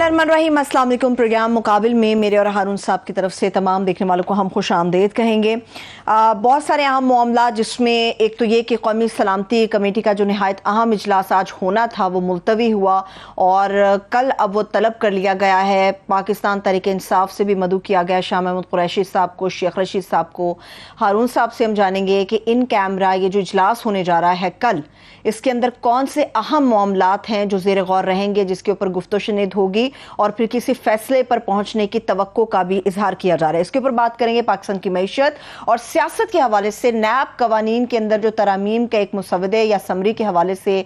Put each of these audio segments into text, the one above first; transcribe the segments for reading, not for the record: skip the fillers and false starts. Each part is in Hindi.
बिस्मिल्लाहिर्रहमानिर्रहीम, अस्सलाम वालेकुम। प्रोग्राम मुकाबिल में मेरे और हारून साहब की तरफ से तमाम देखने वालों को हम खुश आमदेद कहेंगे। बहुत सारे अहम मामला, जिसमें एक तो ये कि कौमी सलामती कमेटी का जो नहायत अहम इजलास आज होना था वो मुलतवी हुआ और कल अब वो तलब कर लिया गया है। पाकिस्तान तहरीक इंसाफ से भी मदऊ किया गया, शाह महमूद कुरैशी साहब को, शेख रशीद साहब को। हारून साहब से हम जानेंगे कि इन कैमरा ये जो इजलास होने जा रहा है कल, इसके अंदर कौन से अहम मामलात हैं जो ज़ेर गौर रहेंगे, जिसके ऊपर गुफ्तगू होगी और फिर किसी फैसले पर पहुंचने की तवक्को का भी इजहार किया जा रहा है। इसके ऊपर बात करेंगे। पाकिस्तान की मईशत और सियासत के हवाले से नैब कवानीन के अंदर जो तरामीम का एक मुसवदे या समरी के हवाले से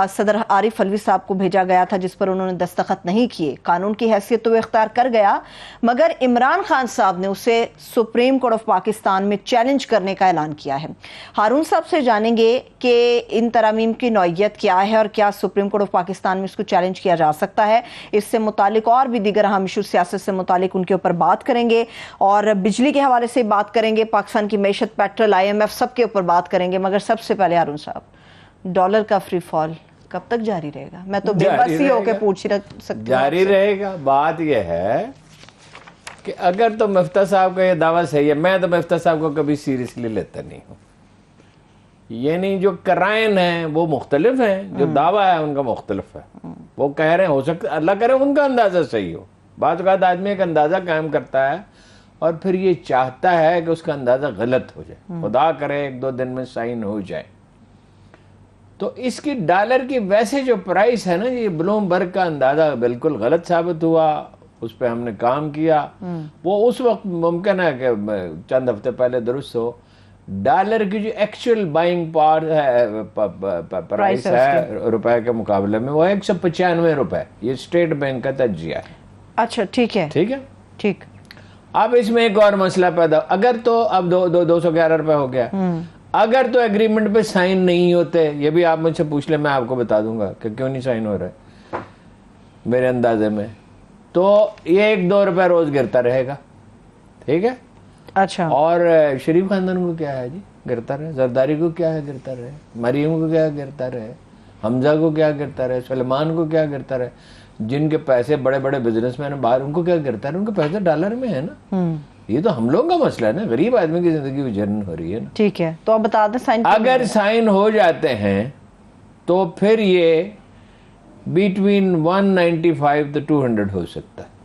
सदर आरिफ अलवी साहब को भेजा गया था, जिस पर उन्होंने दस्तखत नहीं किए। कानून की हैसियत तो वो इख्तियार कर गया, मगर इमरान खान साहब ने उसे सुप्रीम कोर्ट ऑफ पाकिस्तान में चैलेंज करने का ऐलान किया है। हारून साहब से जानेंगे कि इन तरामीम की नौइयत क्या है और क्या सुप्रीम कोर्ट ऑफ पाकिस्तान में इसको चैलेंज किया जा सकता है। इससे मुतालिक और भी दीगर अहम इशू सियासत से मुतालिक उनके ऊपर बात करेंगे और बिजली के हवाले से बात करेंगे। पाकिस्तान की मैशत, पेट्रोल, IMF सबके ऊपर बात करेंगे। मगर सबसे पहले हारून साहब, डॉलर का फ्री फॉल कब तक जारी रहेगा? मैं तो बेबसी होकर पूछ ही सकती हूँ। जारी रहेगा। बात यह है कि अगर तो मुफ्ती साहब का यह दावा सही है, मैं तो मुफ्ती साहब को कभी सीरियसली लेता नहीं हूँ। यानी जो कराइन है वो मुख्तलिफ है, जो दावा है उनका मुख्तलिफ है। वो कह रहे हैं, हो सकता अल्लाह करे उनका अंदाजा सही हो। बात का आदमी एक अंदाजा कायम करता है और फिर ये चाहता है कि उसका अंदाजा गलत हो जाए। खुदा करे 1-2 दिन में साइन हो जाए। तो इसकी डॉलर की वैसे जो प्राइस है ना, ये ब्लूमबर्ग का अंदाजा बिल्कुल गलत साबित हुआ। उस पर हमने काम किया। वो उस वक्त मुमकिन है कि चंद हफ्ते पहले दुरुस्त हो। डॉलर की जो एक्चुअल बाइंग पावर है, प्राइस है रुपए के मुकाबले में, वो 195 रुपए। ये स्टेट बैंक का तजिया है। अच्छा, ठीक है, ठीक है, ठीक। अब इसमें एक और मसला पैदा, अगर तो अब 211 रुपए हो गया। अगर तो एग्रीमेंट पे साइन नहीं होते, ये भी आप मुझसे पूछ ले, मैं आपको बता दूंगा कि क्यों नहीं साइन हो रहे मेरे अंदाजे में। तो ये 1-2 रुपए रोज गिरता रहेगा। ठीक है, अच्छा। और शरीफ खानदान को क्या है जी, गिरता रहे। जरदारी को क्या है, गिरता रहे। मरियम को क्या गिरता रहे। हमजा को क्या गिरता रहे। सलमान को क्या गिरता रहे। जिनके पैसे बड़े बड़े बिजनेसमैन है बाहर, उनको क्या गिरता रहे। उनके पैसे डॉलर में है ना। ये तो हम लोग का मसला है ना, गरीब आदमी की जिंदगी उजरन हो रही है ना। ठीक है, तो अब बता दें साइन। अगर साइन हो जाते हैं तो फिर ये बिटवीन 195 to 200 हो सकता है।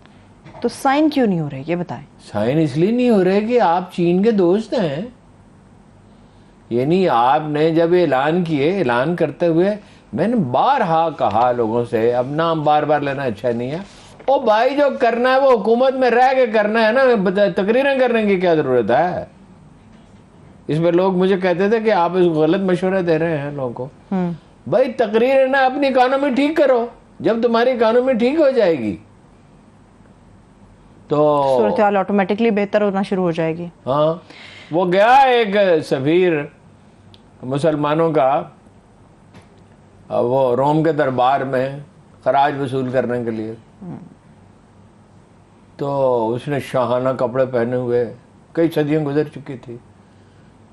तो साइन क्यों नहीं हो रहे, ये बताएं। साइन इसलिए नहीं हो रहे कि आप चीन के दोस्त हैं। यानी आपने जब ऐलान किए, ऐलान करते हुए मैंने बारहा कहा लोगों से, अब नाम बार बार लेना अच्छा नहीं है। ओ भाई, जो करना है वो हुकूमत में रह के करना है ना, तकरीरें करने की क्या जरूरत है। इसमें लोग मुझे कहते थे कि आप इसको गलत मशवरे दे रहे हैं लोगों को। भाई, तकरीर ना, अपनी इकोनॉमी ठीक करो। जब तुम्हारी इकोनॉमी ठीक हो जाएगी तो सूरत-ए-हाल ऑटोमेटिकली बेहतर होना शुरू हो जाएगी। हाँ, वो गया एक सफीर मुसलमानों का, वो रोम के दरबार में खराज वसूल करने के लिए। तो उसने शाहाना कपड़े पहने हुए, कई सदियां गुजर चुकी थी,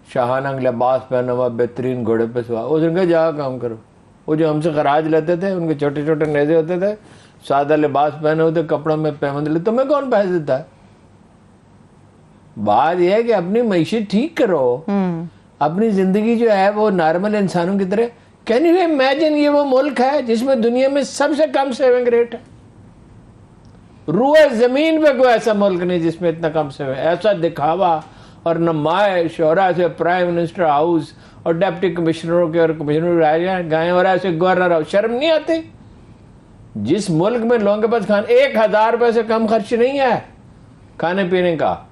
शाहाना लिबास पहना हुआ, बेहतरीन घोड़े पे सवार। उसने कहा जा काम करो। वो जो हमसे खराज लेते थे, उनके छोटे छोटे नेज़े होते थे, सादा लिबास पहने होते, कपड़ों में पैबंद ले, तुम्हें कौन पैसे देता है। बात यह है कि अपनी मईशत ठीक करो, अपनी जिंदगी जो है वो नॉर्मल इंसानों की तरह। कैन यू इमेजिन, ये वो मुल्क है जिसमें दुनिया में सबसे कम सेविंग रेट है। रूए जमीन पे कोई ऐसा मुल्क नहीं जिसमें इतना कम सेविंग। ऐसा दिखावा और नुमाइश, और ऐसे प्राइम मिनिस्टर हाउस और डिप्टी कमिश्नरों के और कमिश्नर गए और ऐसे गवर्नर, शर्म नहीं आती। जिस मुल्क में लोगों के पास 1000 रुपए से कम खर्च नहीं है खाने पीने का।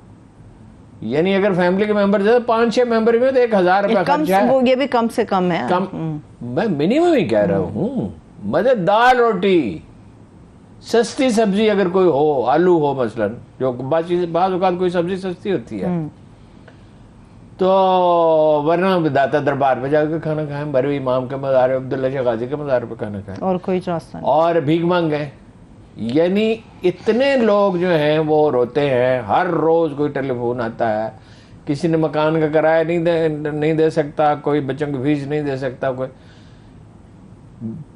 यानी अगर फैमिली के मेंबर जैसे 5-6 मेंबर में तो 1000 रुपए खर्च है। ये भी कम से कम है। कम, मैं मिनिमम ही कह रहा हूँ। मतलब दाल रोटी, सस्ती सब्जी अगर कोई हो, आलू हो मसलन, जो बाज़ औक़ात कोई सब्जी सस्ती होती है, तो वरना दाता दरबार में जाकर खाना खाएं, बरवी इमाम के मज़ार, अब्दुल्ला शाह गाजी के मज़ार पे खाना खाएं, और कोई रास्ता नहीं, और भीख मांगे। यानी इतने लोग जो हैं वो रोते हैं। हर रोज कोई टेलीफोन आता है, किसी ने मकान का किराया नहीं दे सकता, कोई बच्चों की फीस नहीं दे सकता, कोई।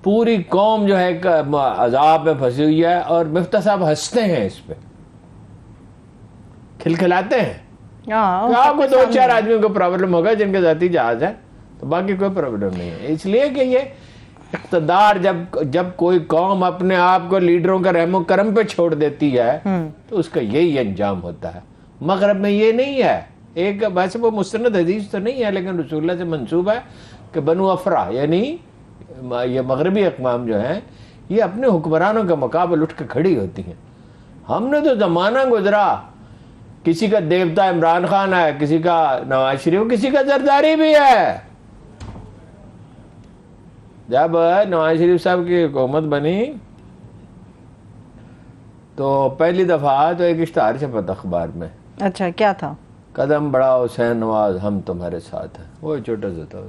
पूरी कौम जो है एक अजाब में फंसी हुई है, और मिफ्ता साहब हंसते हैं इस पे, खिलखिलाते हैं कि आपको दो चार आदमियों को प्रॉब्लम होगा जिनके जाती जहाज है, तो बाकी कोई प्रॉब्लम नहीं है। इसलिए कि ये इक़्तिदार जब कोई कौम अपने आप को लीडरों का रहमो करम पे छोड़ देती है तो उसका यही अंजाम होता है। मगरब में ये नहीं है, एक वैसे वो मुस्तनद हदीस तो नहीं है, लेकिन रसूलुल्लाह से मंसूब है कि बनु अफरा यानी ये मगरबी अक़वाम जो हैं ये अपने हुक्मरानों का मुकाबले उठ के खड़ी होती हैं। हमने तो ज़माना गुजरा, किसी का देवता इमरान खान है, किसी का नवाज शरीफ, किसी का जरदारी भी है। जब नवाज शरीफ साहब की हुकूमत बनी तो पहली दफा तो एक इश्तहार छपा था अखबार में। अच्छा, क्या था? कदम बढ़ा हुसैन नवाज, हम तुम्हारे साथ हैं। वो छोटा सा था,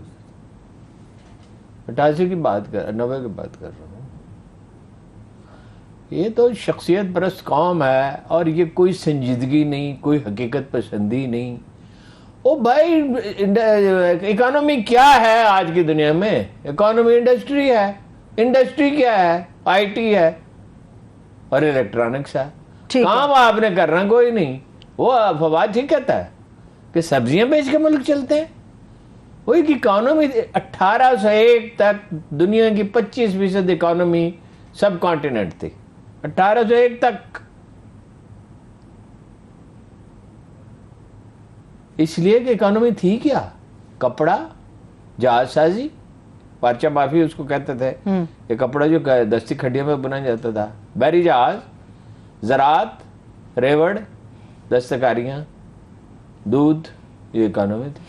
88 की बात कर, 90 की बात कर रहा हूँ। ये तो शख्सियत परस्त कौम है और ये कोई संजीदगी नहीं, कोई हकीकत पसंदी नहीं। ओ भाई, इकोनॉमी क्या है आज की दुनिया में? इकोनॉमी इंडस्ट्री है। इंडस्ट्री क्या है? आईटी है और इलेक्ट्रॉनिक्स है। काम आपने करना कोई नहीं। वो फवाद ठीक कहता है कि सब्जियां बेच के मुल्क चलते हैं। वही की इकोनॉमी 1801 तक दुनिया की 25% इकोनॉमी सब कॉन्टिनेंट थी, 1801 तक। इसलिए कि इकोनॉमी थी क्या? कपड़ा, जहाजसाजी, पारचा माफी उसको कहते थे। ये कपड़ा जो दस्ती खड्डियों में बुना जाता था, बैरी जहाज, ज़राअत, रेवड़, दस्तकारियां, दूध, ये इकोनॉमी थी।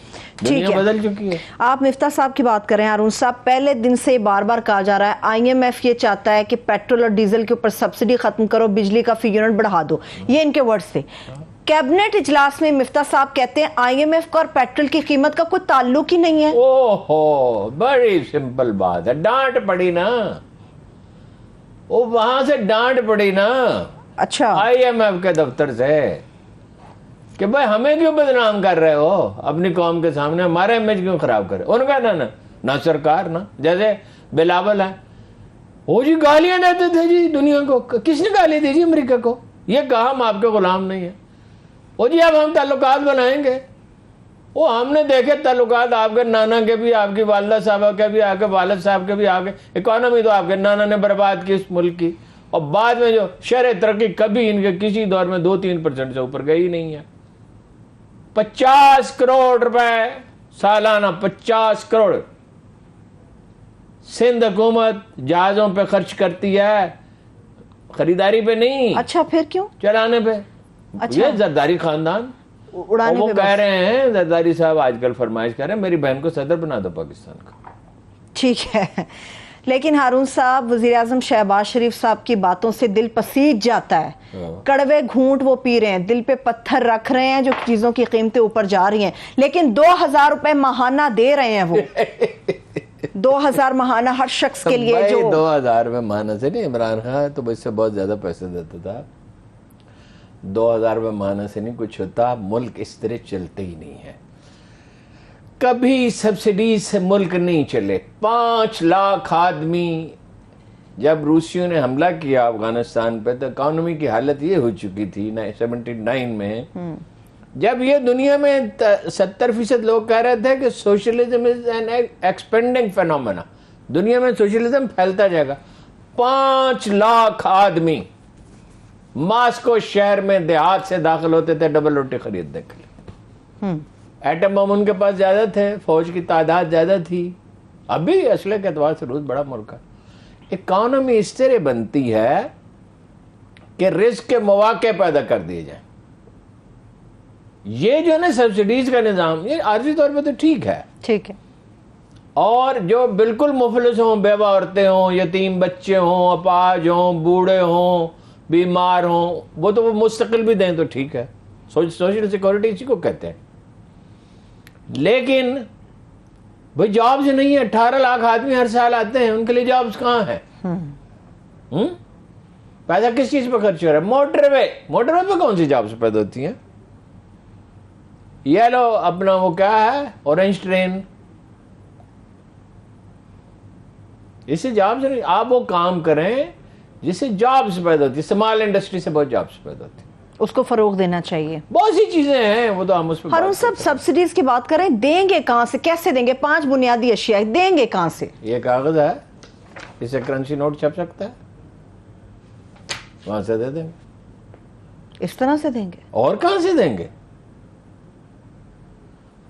दुनिया बदल चुकी है। आप मिफ्ता साहब की बात कर रहे हैं हारून साहब, पहले दिन से बार बार कहा जा रहा है आईएमएफ ये चाहता है कि पेट्रोल और डीजल के ऊपर सब्सिडी खत्म करो, बिजली का फी यूनिट बढ़ा दो। ये इनके वर्ड्स थे। कैबिनेट इजलास में मिफ्ता साहब कहते हैं आईएमएफ का और पेट्रोल की कीमत का कोई ताल्लुक ही नहीं है। ओहो, बड़ी सिंपल बात है। डांट पड़ी ना, वो वहां से डांट पड़ी ना। अच्छा, आईएमएफ के दफ्तर से कि भाई हमें क्यों बदनाम कर रहे हो अपनी कौम के सामने, हमारा इमेज क्यों खराब कर रहे हो? उनका ना सरकार ना, जैसे बिलावल है वो जी गालियां देते थे जी दुनिया को। किसने गाली दी जी अमेरिका को? ये कहा हम आपके गुलाम नहीं है। वो जी अब हम ताल्लुकात बनाएंगे। वो हमने देखे ताल्लुकात आपके नाना के भी, आपकी वालदा साहबा के भी, आपके वालिद साहब के भी, आपके इकोनॉमी तो आपके नाना ने बर्बाद की इस मुल्क की, और बाद में जो शरह तरक्की कभी इनके किसी दौर में 2-3% से ऊपर गई नहीं है। 50 करोड़ रुपए सालाना, 50 करोड़ सिंध हुकूमत जहाजों पे खर्च करती है, खरीदारी पे नहीं। अच्छा, फिर क्यों? चलाने पे। अच्छा। ये जरदारी खानदान उड़ाने वो पे कह रहे हैं, जरदारी साहब आजकल फरमाइश कर रहे हैं मेरी बहन को सदर बना दो पाकिस्तान का। ठीक है, लेकिन हारून साहब, वजीर आजम शहबाज शरीफ साहब की बातों से दिल पसीज जाता है। कड़वे घूंट वो पी रहे हैं, दिल पे पत्थर रख रहे हैं, जो चीजों की कीमतें ऊपर जा रही हैं, लेकिन 2000 रुपए माहाना दे रहे हैं वो। 2000 माहाना हर शख्स के लिए। जो 2000 में माहाना से नहीं, इमरान खान तो इससे बहुत ज्यादा पैसे देता था। 2000 में माहाना से नहीं कुछ होता। मुल्क इस तरह चलते ही नहीं है। कभी सब्सिडी से मुल्क नहीं चले। 5 लाख आदमी, जब रूसियों ने हमला किया अफगानिस्तान पे तो इकोनॉमी की हालत ये हो चुकी थी 79 में, जब ये दुनिया में 70% लोग कह रहे थे कि socialism is an expanding phenomena, दुनिया में सोशलिज्म फैलता जाएगा। 5 लाख आदमी मास्को शहर में देहात से दाखिल होते थे डबल रोटी खरीदने के लिए। एटम बम उनके पास ज्यादा थे, फौज की तादाद ज्यादा थी। अभी असले के एतबार से रूस बड़ा मुल्क है। इकोनॉमी इस तरह बनती है कि रिस्क के मौके पैदा कर दिए जाए। ये जो ना सब्सिडीज का निजाम, ये आर्जी तौर पे तो ठीक है, ठीक है। और जो बिल्कुल मुफलिस हों, बेवा औरतें हों, यतीम बच्चे हों, अपाज हों, बूढ़े हों, बीमार हों, वो तो वो मुस्तकिल भी दें तो ठीक है। सोशल सिक्योरिटी इसी को कहते हैं। लेकिन भाई जॉब्स नहीं है। 18 लाख आदमी हर साल आते हैं, उनके लिए जॉब्स कहाँ है? पैसा किस चीज पर खर्च हो रहा है? मोटरवे पे कौन सी जॉब्स पैदा होती हैं? ये लो अपना वो क्या है, ऑरेंज ट्रेन, इससे जॉब्स नहीं, आप वो काम करें जिससे जॉब्स पैदा होती है। स्मॉल इंडस्ट्री से बहुत जॉब्स पैदा होती है, उसको फरोग देना चाहिए। बहुत सी चीजें हैं, वो तो हम उस पर हारून साहब, सब्सिडीज की बात करें, देंगे कहां से, कैसे देंगे? 5 बुनियादी अशिया देंगे कहां से? ये कागज है, इसे करेंसी नोट छप सकता है, वहां से दे देंगे। इस तरह से देंगे? और कहां से देंगे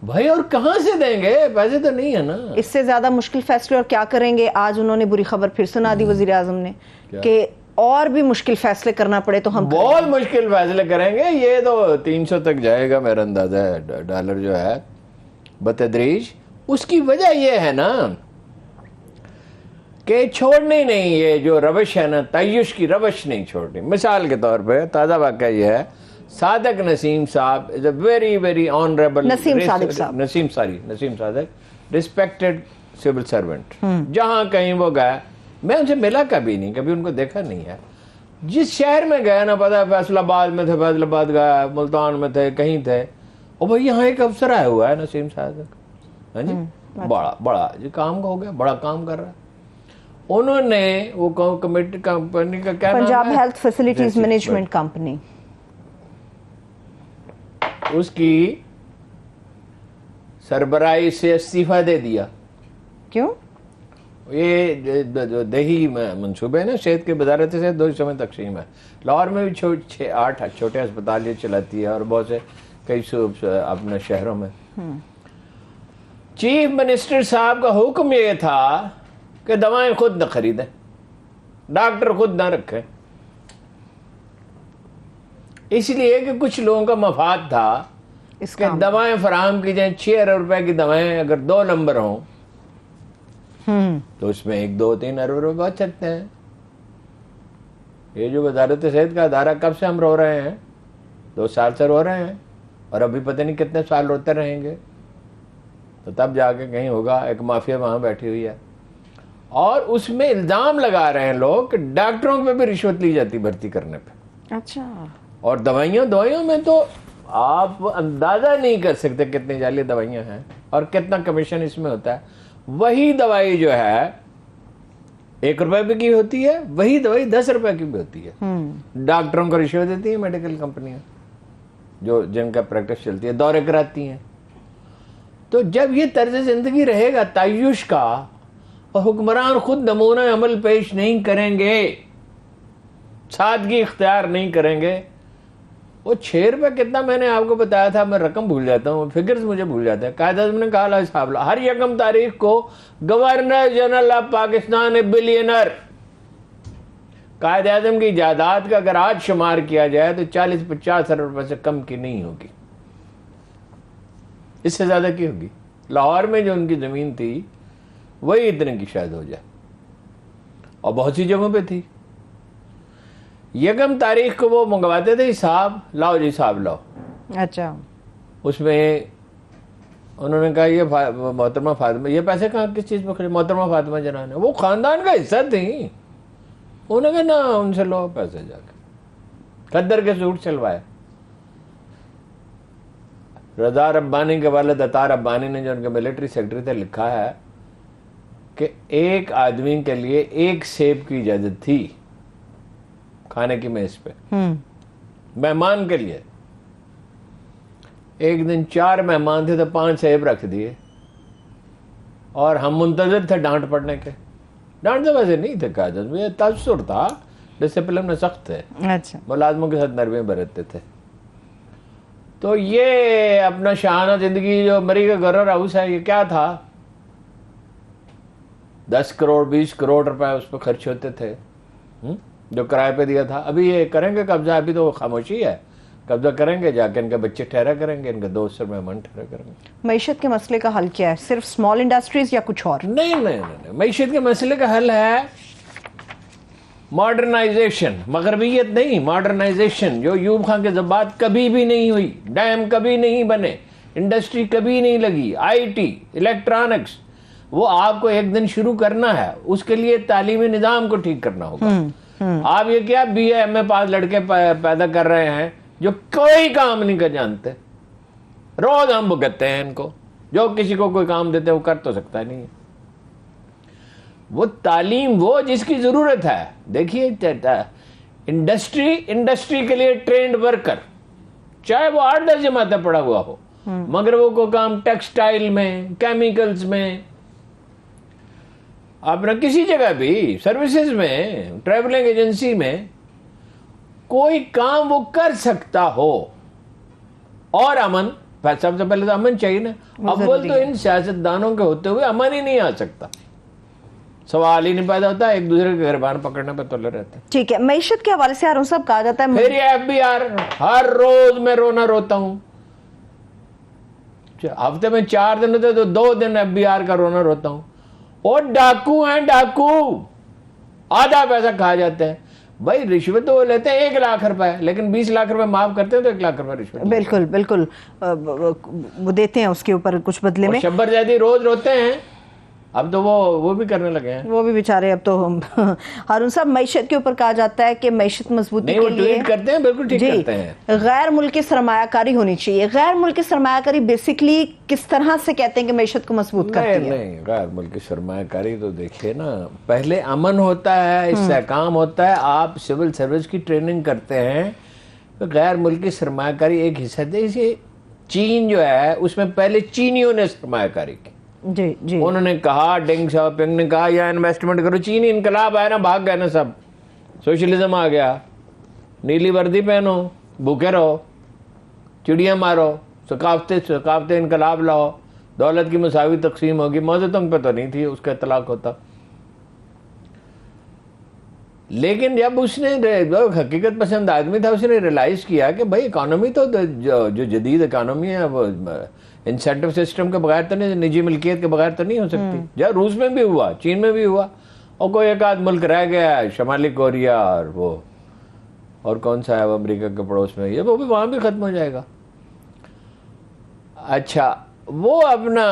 भाई, और कहां से देंगे? पैसे तो नहीं है ना। इससे ज्यादा मुश्किल फैसले और क्या करेंगे? आज उन्होंने बुरी खबर फिर सुना दी वजीर आजम ने कि और भी मुश्किल फैसले करना पड़े तो हम बहुत मुश्किल फैसले करेंगे। ये तो 300 तक जाएगा मेरा अंदाजा है, डॉलर जो है बतदरीज। उसकी वजह ये है ना कि छोड़नी नहीं, ये जो रवश है ना, तय्युश की रवश नहीं छोड़नी। मिसाल के तौर पे ताज़ा वाक़या ये है, सादक नसीम साहब is a very very honourable, Naseem Sadiq respected civil servant. जहां कहीं वो गए, मैं उनसे मिला कभी नहीं, कभी उनको देखा नहीं है। जिस शहर में गया ना, पता है फैसलाबाद में थे, फैसलाबाद गया, मुल्तान में थे, कहीं थे, और भाई यहाँ एक अफसर आया हुआ है नसीम सादक, हाँ जी, बड़ा बड़ा जी काम का हो गया, बड़ा काम कर रहा है। उन्होंने वो कमेटी कंपनी का क्या Punjab health facilities management company, उसकी सरबराही से इस्तीफा दे दिया। क्यों? ये दही मंसूबे है ना, सेहत की वजारत से 2 समय तकसीम है। लाहौर में भी 6-8 छोटे अस्पताल ये चलाती है, और बहुत से कई अपने शहरों में। चीफ मिनिस्टर साहब का हुक्म ये था कि दवाएं खुद न खरीदें, डॉक्टर खुद ना रखें, इसलिए कि कुछ लोगों का मफाद था कि दवाएं फराहम की जाए। 6 अरब रुपए की दवाएं अगर 2 नंबर हों तो उसमें 1-2-3 अरब रुपए बच सकते हैं। ये जो वजारत सेहत का अदारा, कब से हम रो रहे हैं? 2 साल से रो रहे हैं, और अभी पता नहीं कितने साल रोते रहेंगे। तो तब जाके कहीं होगा, एक माफिया वहां बैठी हुई है, और उसमें इल्जाम लगा रहे हैं लोग कि डॉक्टरों पे भी रिश्वत ली जाती भर्ती करने पे। अच्छा। और दवाइयों में तो आप अंदाजा नहीं कर सकते कितनी जाली दवाइयां हैं और कितना कमीशन इसमें होता है। वही दवाई जो है 1 रुपए की होती है, वही दवाई 10 रुपए की भी होती है। डॉक्टरों को रिश्वत देती है मेडिकल कंपनियां, जो जिनका प्रैक्टिस चलती है, दौरे कराती हैं। तो जब ये तर्ज जिंदगी रहेगा तायुश का, और हुक्मरान खुद नमूना अमल पेश नहीं करेंगे, सादगी इख्तियार नहीं करेंगे। वो 6 रुपए कितना मैंने आपको बताया था, मैं रकम भूल जाता हूँ, फिगर्स मुझे भूल जाते हैं। कायद आज़म ने कहा साहब, हर 1 तारीख को governor general of Pakistan billionaire, Quaid Azam की जायदाद का अगर आज शुमार किया जाए तो 40-50 अरब रुपए से कम की नहीं होगी, इससे ज्यादा की होगी। लाहौर में जो उनकी जमीन थी वही इतने की शायद हो जाए, और बहुत सी जगहों पे थी। 1 तारीख को वो मंगवाते थे हिसाब, लाओ जी साहब लाओ। अच्छा। उसमें उन्होंने कहा ये मोहतरमा फातिमा, ये पैसे कहाँ किस चीज में खड़े? मोहतरमा फातिमा जना ने, वो खानदान का हिस्सा थी। उन्होंने कहा ना, उनसे लो पैसे जाके। खद्दर के सूट सिलवाए। रजा रब्बानी के वालिद अतार रब्बानी ने, जो उनके मिलिट्री सेक्रेटरी थे, लिखा है कि एक आदमी के लिए 1 सेब की इजाजत थी खाने की मेज पे, मेहमान के लिए। एक दिन 4 मेहमान थे तो 5 सेब रख दिए, और हम मुंतजर थे डांट पड़ने के। डांट तो वैसे नहीं थे, काजल ये तासुर था, डिसिप्लिन में सख्त थे। अच्छा। मुलाजमों के साथ नरमी बरतते थे। तो ये अपना शाहाना जिंदगी जो मरी का गवर्नर हाउस है, ये क्या था? 10 करोड़ 20 करोड़ रुपए उस पर खर्च होते थे, जो किराए पे दिया था। अभी ये करेंगे कब्जा, अभी तो खामोशी है, कब्जा करेंगे, जाके इनके बच्चे ठहरा करेंगे, इनके दोस्त और मेहमान ठहरा करेंगे। मईशत के मसले का हल क्या है? सिर्फ स्मॉल इंडस्ट्रीज या कुछ और? नहीं नहीं नहीं, मईशत के मसले का हल है मॉडर्नाइजेशन, मगरबियत नहीं, मॉडर्नाइजेशन। जो यूब खान के जबात कभी भी नहीं हुई, डैम कभी नहीं बने, इंडस्ट्री कभी नहीं लगी, आईटी, इलेक्ट्रॉनिक्स, वो आपको एक दिन शुरू करना है। उसके लिए तालीमी निज़ाम को ठीक करना होगा। आप ये क्या BA MA पास लड़के पैदा कर रहे हैं जो कोई काम नहीं कर जानते, रोज हम भुगतते हैं इनको। जो किसी को कोई काम देते हैं वो कर तो सकता नहीं है। वो तालीम वो जिसकी जरूरत है। देखिए इंडस्ट्री के लिए ट्रेंड वर्कर, चाहे वो 8-10 जमातें पढ़ा हुआ हो, मगर वो को काम टेक्सटाइल में, केमिकल्स में, अपना किसी जगह भी सर्विसेज में, ट्रैवलिंग एजेंसी में कोई काम वो कर सकता हो। और अमन, सबसे पहले तो अमन चाहिए ना। अव्वल तो इन सियासतदानों के होते हुए अमन ही नहीं आ सकता, सवाल ही नहीं पैदा होता, एक दूसरे के गिरबान पकड़ने पर तुले रहते हैं। ठीक है, मईशत के हवाले से हारून साहब कहा जाता है फिर ये FBR, हर रोज मैं रोना रोता हूं। हफ्ते में 4 दिन होते तो 2 दिन FBR का रोना रोता हूं। और डाकू हैं, डाकू आधा पैसा खा जाते हैं। भाई रिश्वत तो लेते हैं 1 लाख रुपए, लेकिन 20 लाख रुपए माफ करते हैं तो 1 लाख रुपए रिश्वत। बिल्कुल बिल्कुल, वो देते हैं उसके ऊपर कुछ बदले में। शब्बर जैदी रोज रोते हैं, अब तो वो भी करने लगे हैं, वो भी बेचारे अब तो। हारून साहब, मईशत के ऊपर कहा जाता है कि मईशत मजबूती नहीं, के वो लिए ट्वीट करते हैं, बिल्कुल ठीक करते हैं, गैर मुल्की सरमायाकारी होनी चाहिए। गैर मुल्की सरमायाकारी बेसिकली किस तरह से कहते हैं कि मईशत को मजबूत करती है? नहीं, गैर मुल्की सरमायाकारी तो देखिए ना, पहले अमन होता है, इस्तेहकाम होता है, आप सिविल सर्विस की ट्रेनिंग करते हैं, तो गैर मुल्की सरमायाकारी एक हिस्सा दे। इसे चीन जो है उसमें पहले चीनियों ने सरमायाकारी की। जी जी, उन्होंने कहा, डेंग शाओपिंग ने कहा या इन्वेस्टमेंट करो। चीनी इनकलाब आया ना, भाग गए ना सब, सोशलिज्म आ गया। नीली वर्दी पहनो, भूखे रहो, चिड़िया मारो, सकाफते इनकलाब लाओ, दौलत की मुसावी तकसीम होगी। मौजूद तंग पे तो नहीं थी, उसका इतलाक होता। लेकिन जब उसने हकीकत पसंद आदमी था, उसने रियलाइज किया कि भाई इकोनॉमी तो जो जदीद इकोनॉमी है वो इंसेंटिव सिस्टम के बगैर तो नहीं, निजी मिल्कियत के बगैर तो नहीं हो सकती। जब रूस में भी हुआ, चीन में भी हुआ, और कोई एक आध मुल्क रह गया है, शमाली कोरिया और वो और कौन सा है वो अमेरिका के पड़ोस में, ये वो भी वहां भी खत्म हो जाएगा। अच्छा, वो अपना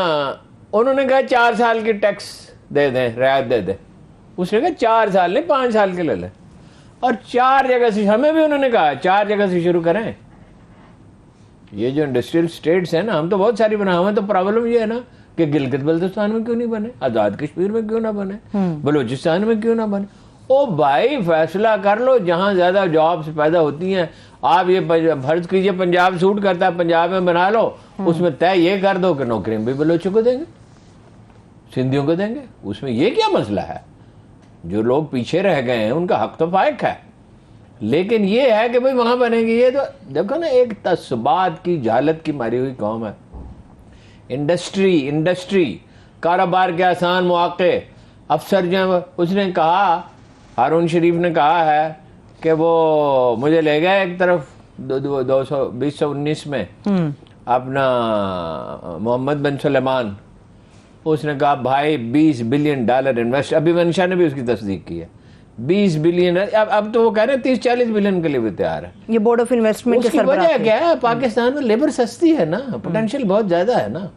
उन्होंने कहा 4 साल की टैक्स दे दें, रियायत दे दें। उसने कहा 4 साल नहीं, 5 साल के ले लें, और 4 जगह से, हमें भी उन्होंने कहा 4 जगह से शुरू करें। ये जो इंडस्ट्रियल स्टेट्स है ना, हम तो बहुत सारी बना, हमें तो प्रॉब्लम ये है ना कि गिलगित बल्तिस्तान में क्यों नहीं बने, आजाद कश्मीर में क्यों ना बने, बलूचिस्तान में क्यों ना बने। ओ भाई फैसला कर लो, जहां ज्यादा जॉब्स पैदा होती हैं। आप ये फर्ज कीजिए पंजाब सूट करता है, पंजाब में बना लो, उसमें तय ये कर दो कि नौकरी भी बलोचों को देंगे, सिंधियों को देंगे। उसमें ये क्या मसला है? जो लोग पीछे रह गए हैं उनका हक तो फायक है, लेकिन ये है कि भाई वहां बनेंगे। ये तो देखो ना, एक तस्बात की जालत की मारी हुई कौम है। इंडस्ट्री कारोबार के आसान मौके, अफसर जो, उसने कहा, हारून शरीफ ने कहा है कि वो मुझे ले गए एक तरफ 2019 में अपना मोहम्मद बिन सुलेमान। उसने कहा भाई $20 बिलियन इन्वेस्ट, अभी वंशा ने भी उसकी तस्दीक की है, 20 बिलियन। अब तो वो कह रहे हैं 30-40 बिलियन के लिए भी तैयार है। ये बोर्ड ऑफ इन्वेस्टमेंट उसकी वजह क्या है? पाकिस्तान में लेबर सस्ती है ना, पोटेंशियल बहुत ज्यादा है ना।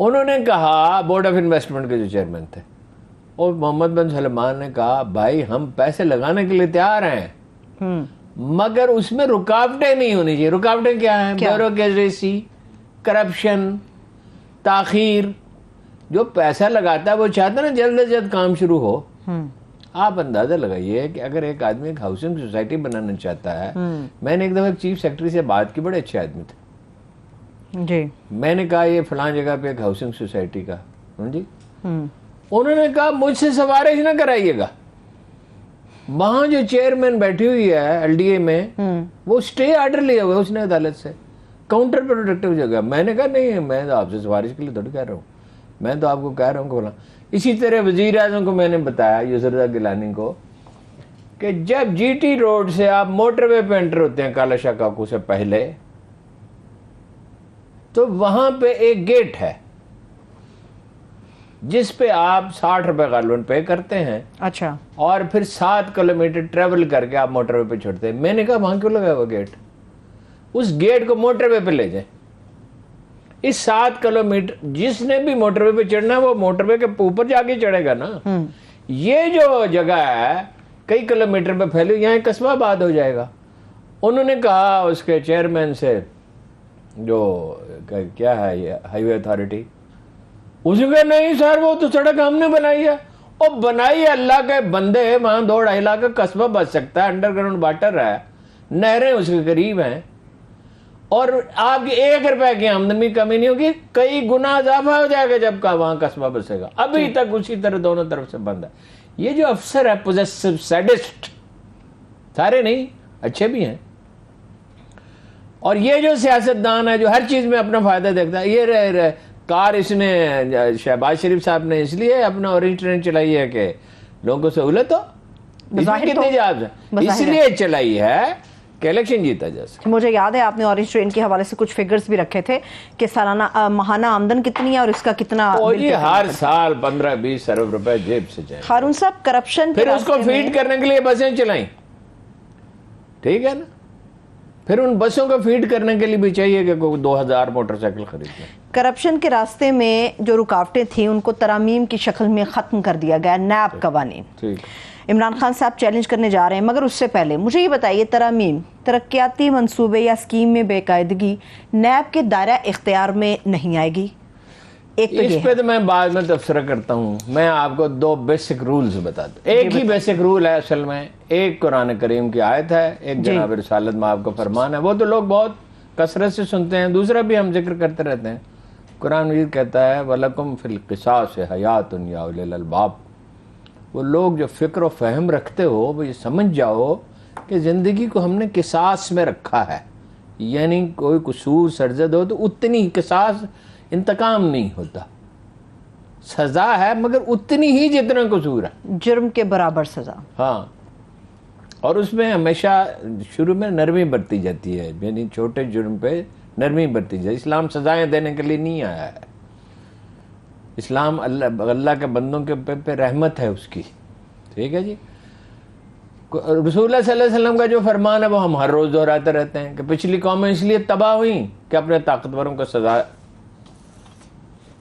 उन्होंने कहा, बोर्ड ऑफ इन्वेस्टमेंट के जो चेयरमैन थे, और मोहम्मद बिन सलमान ने कहा भाई हम पैसे लगाने के लिए तैयार हैं, मगर उसमें रुकावटें नहीं होनी चाहिए। रुकावटें क्या है? ब्यूरोक्रेसी, करप्शन, ताखीर। जो पैसा लगाता है वो चाहता है ना जल्द से जल्द काम शुरू हो। आप अंदाजा लगाइए कि अगर एक आदमी एक हाउसिंग सोसाइटी बनाना चाहता है, मैंने एक दफा चीफ सेक्रेटरी से बात की, बड़े अच्छे आदमी थे जी, मैंने कहा ये फलां जगह पे एक हाउसिंग सोसाइटी का जी, उन्होंने कहा मुझसे सिफारिश ना कराइएगा। वहां जो चेयरमैन बैठी हुई है LDA में, वो स्टे ऑर्डर लिया हुआ है उसने अदालत से, काउंटर प्रोडक्टिव जगह। मैंने कहा नहीं, मैं तो आपसे सिफारिश के लिए थोड़ी कह रहा हूँ, मैं तो आपको कह रहा हूँ बोला। इसी तरह वजीर आजम को मैंने बताया, यूसुफ गिलानी को, कि जब GT रोड से आप मोटरवे पे एंटर होते हैं काला शाह काकू से पहले, तो वहां पे एक गेट है जिस पे आप 60 रुपए गालवन पे करते हैं। अच्छा, और फिर 7 किलोमीटर ट्रेवल करके आप मोटरवे पे चढ़ते हैं। मैंने कहा वहां क्यों लगा हुआ गेट? उस गेट को मोटरवे पे ले जाए। इस 7 किलोमीटर जिसने भी मोटरवे पे चढ़ना है वो मोटरवे के ऊपर जाके चढ़ेगा ना। ये जो जगह है कई किलोमीटर पे फैली, यहाँ कस्बा आबाद हो जाएगा। उन्होंने कहा उसके चेयरमैन से, जो क्या है ये हाईवे अथॉरिटी, उसने कहा नहीं सर वो तो सड़क हमने बनाई है। और बनाई है अल्लाह के बंदे, वहां 2-2.5 लाख का कस्बा बच सकता है, अंडरग्राउंड वाटर है, नहरें उसके करीब हैं, और आपकी 1 रुपए की आमदनी कमी नहीं होगी, कई गुना इजाफा हो जाएगा जब का वहां कस्बा बसेगा। अभी तक उसी तरह दोनों तरफ से बंद है। ये जो अफसर है पोजेसिव सैडिस्ट, सारे नहीं अच्छे भी हैं, और ये जो सियासतदान है जो हर चीज में अपना फायदा देखता है, ये कार इसने शहबाज शरीफ साहब ने इसलिए अपना ऑरेंज ट्रेन चलाई है कि लोगों को सहूलत हो, कितने जहाज इसलिए चलाई है कि इलेक्शन जीता जैसे। मुझे याद है आपने ऑरेंज ट्रेन के हवाले से कुछ फिगर्स भी रखे थे कि सालाना माहाना आमदन कितनी है और इसका कितना जी हर साल 15-20 अरब रुपए जेब से जाए। हारून साहब करप्शन फिर उसको फीड करने के लिए बसें चलाई, ठीक है ना, फिर उन बसों को फीड करने के लिए भी चाहिए कि कोई 2000 मोटरसाइकिल खरीद लें। करप्शन के रास्ते में जो रुकावटें थी उनको तरमीम की शक्ल में खत्म कर दिया गया, नैब कवानीन। ठीक, इमरान खान साहब चैलेंज करने जा रहे हैं, मगर उससे पहले मुझे ये बताइए, तरमीम तरक्याती मंसूबे या स्कीम में बेकायदगी नैब के दायरा इख्तियार में नहीं आएगी? एक तो इस पे तो मैं बाद में तबसरा करता हूँ। मैं आपको 2 बेसिक रूल्स बता दूं। एक ही बेसिक रूल है असल में, एक कुरान करीम की आयत है, एक जनाब रिसालत में आपको फरमान है, वो तो लोग बहुत कसरत से सुनते हैं, दूसरा भी हम जिक्र करते रहते हैं। कुरान मजीद कहता है वलकुम फिल क़िसास हयातुन या उलिल अलबाब। वो लोग जो फिक्र व फहम रखते हो वो ये समझ जाओ कि ज़िंदगी को हमने किसास में रखा है, यानी कोई कसूर सरजद हो तो उतनी ही किसास, इंतकाम नहीं होता, सजा है मगर उतनी ही जितना कसूर है, जुर्म के बराबर सजा। हाँ, और उसमें हमेशा शुरू में नरमी बरती जाती है, यानी छोटे जुर्म पे नरमी बरती जाए। इस्लाम सजाएं देने के लिए नहीं आया है, इस्लाम अल्लाह के बंदों के पे रहमत है उसकी, ठीक है जी। रसूलुल्लाह सल्लल्लाहु अलैहि वसल्लम का जो फरमान है वो हम हर रोज दोहराते रहते हैं कि पिछली कौमें इसलिए तबाह हुई कि अपने ताकतवरों को सजा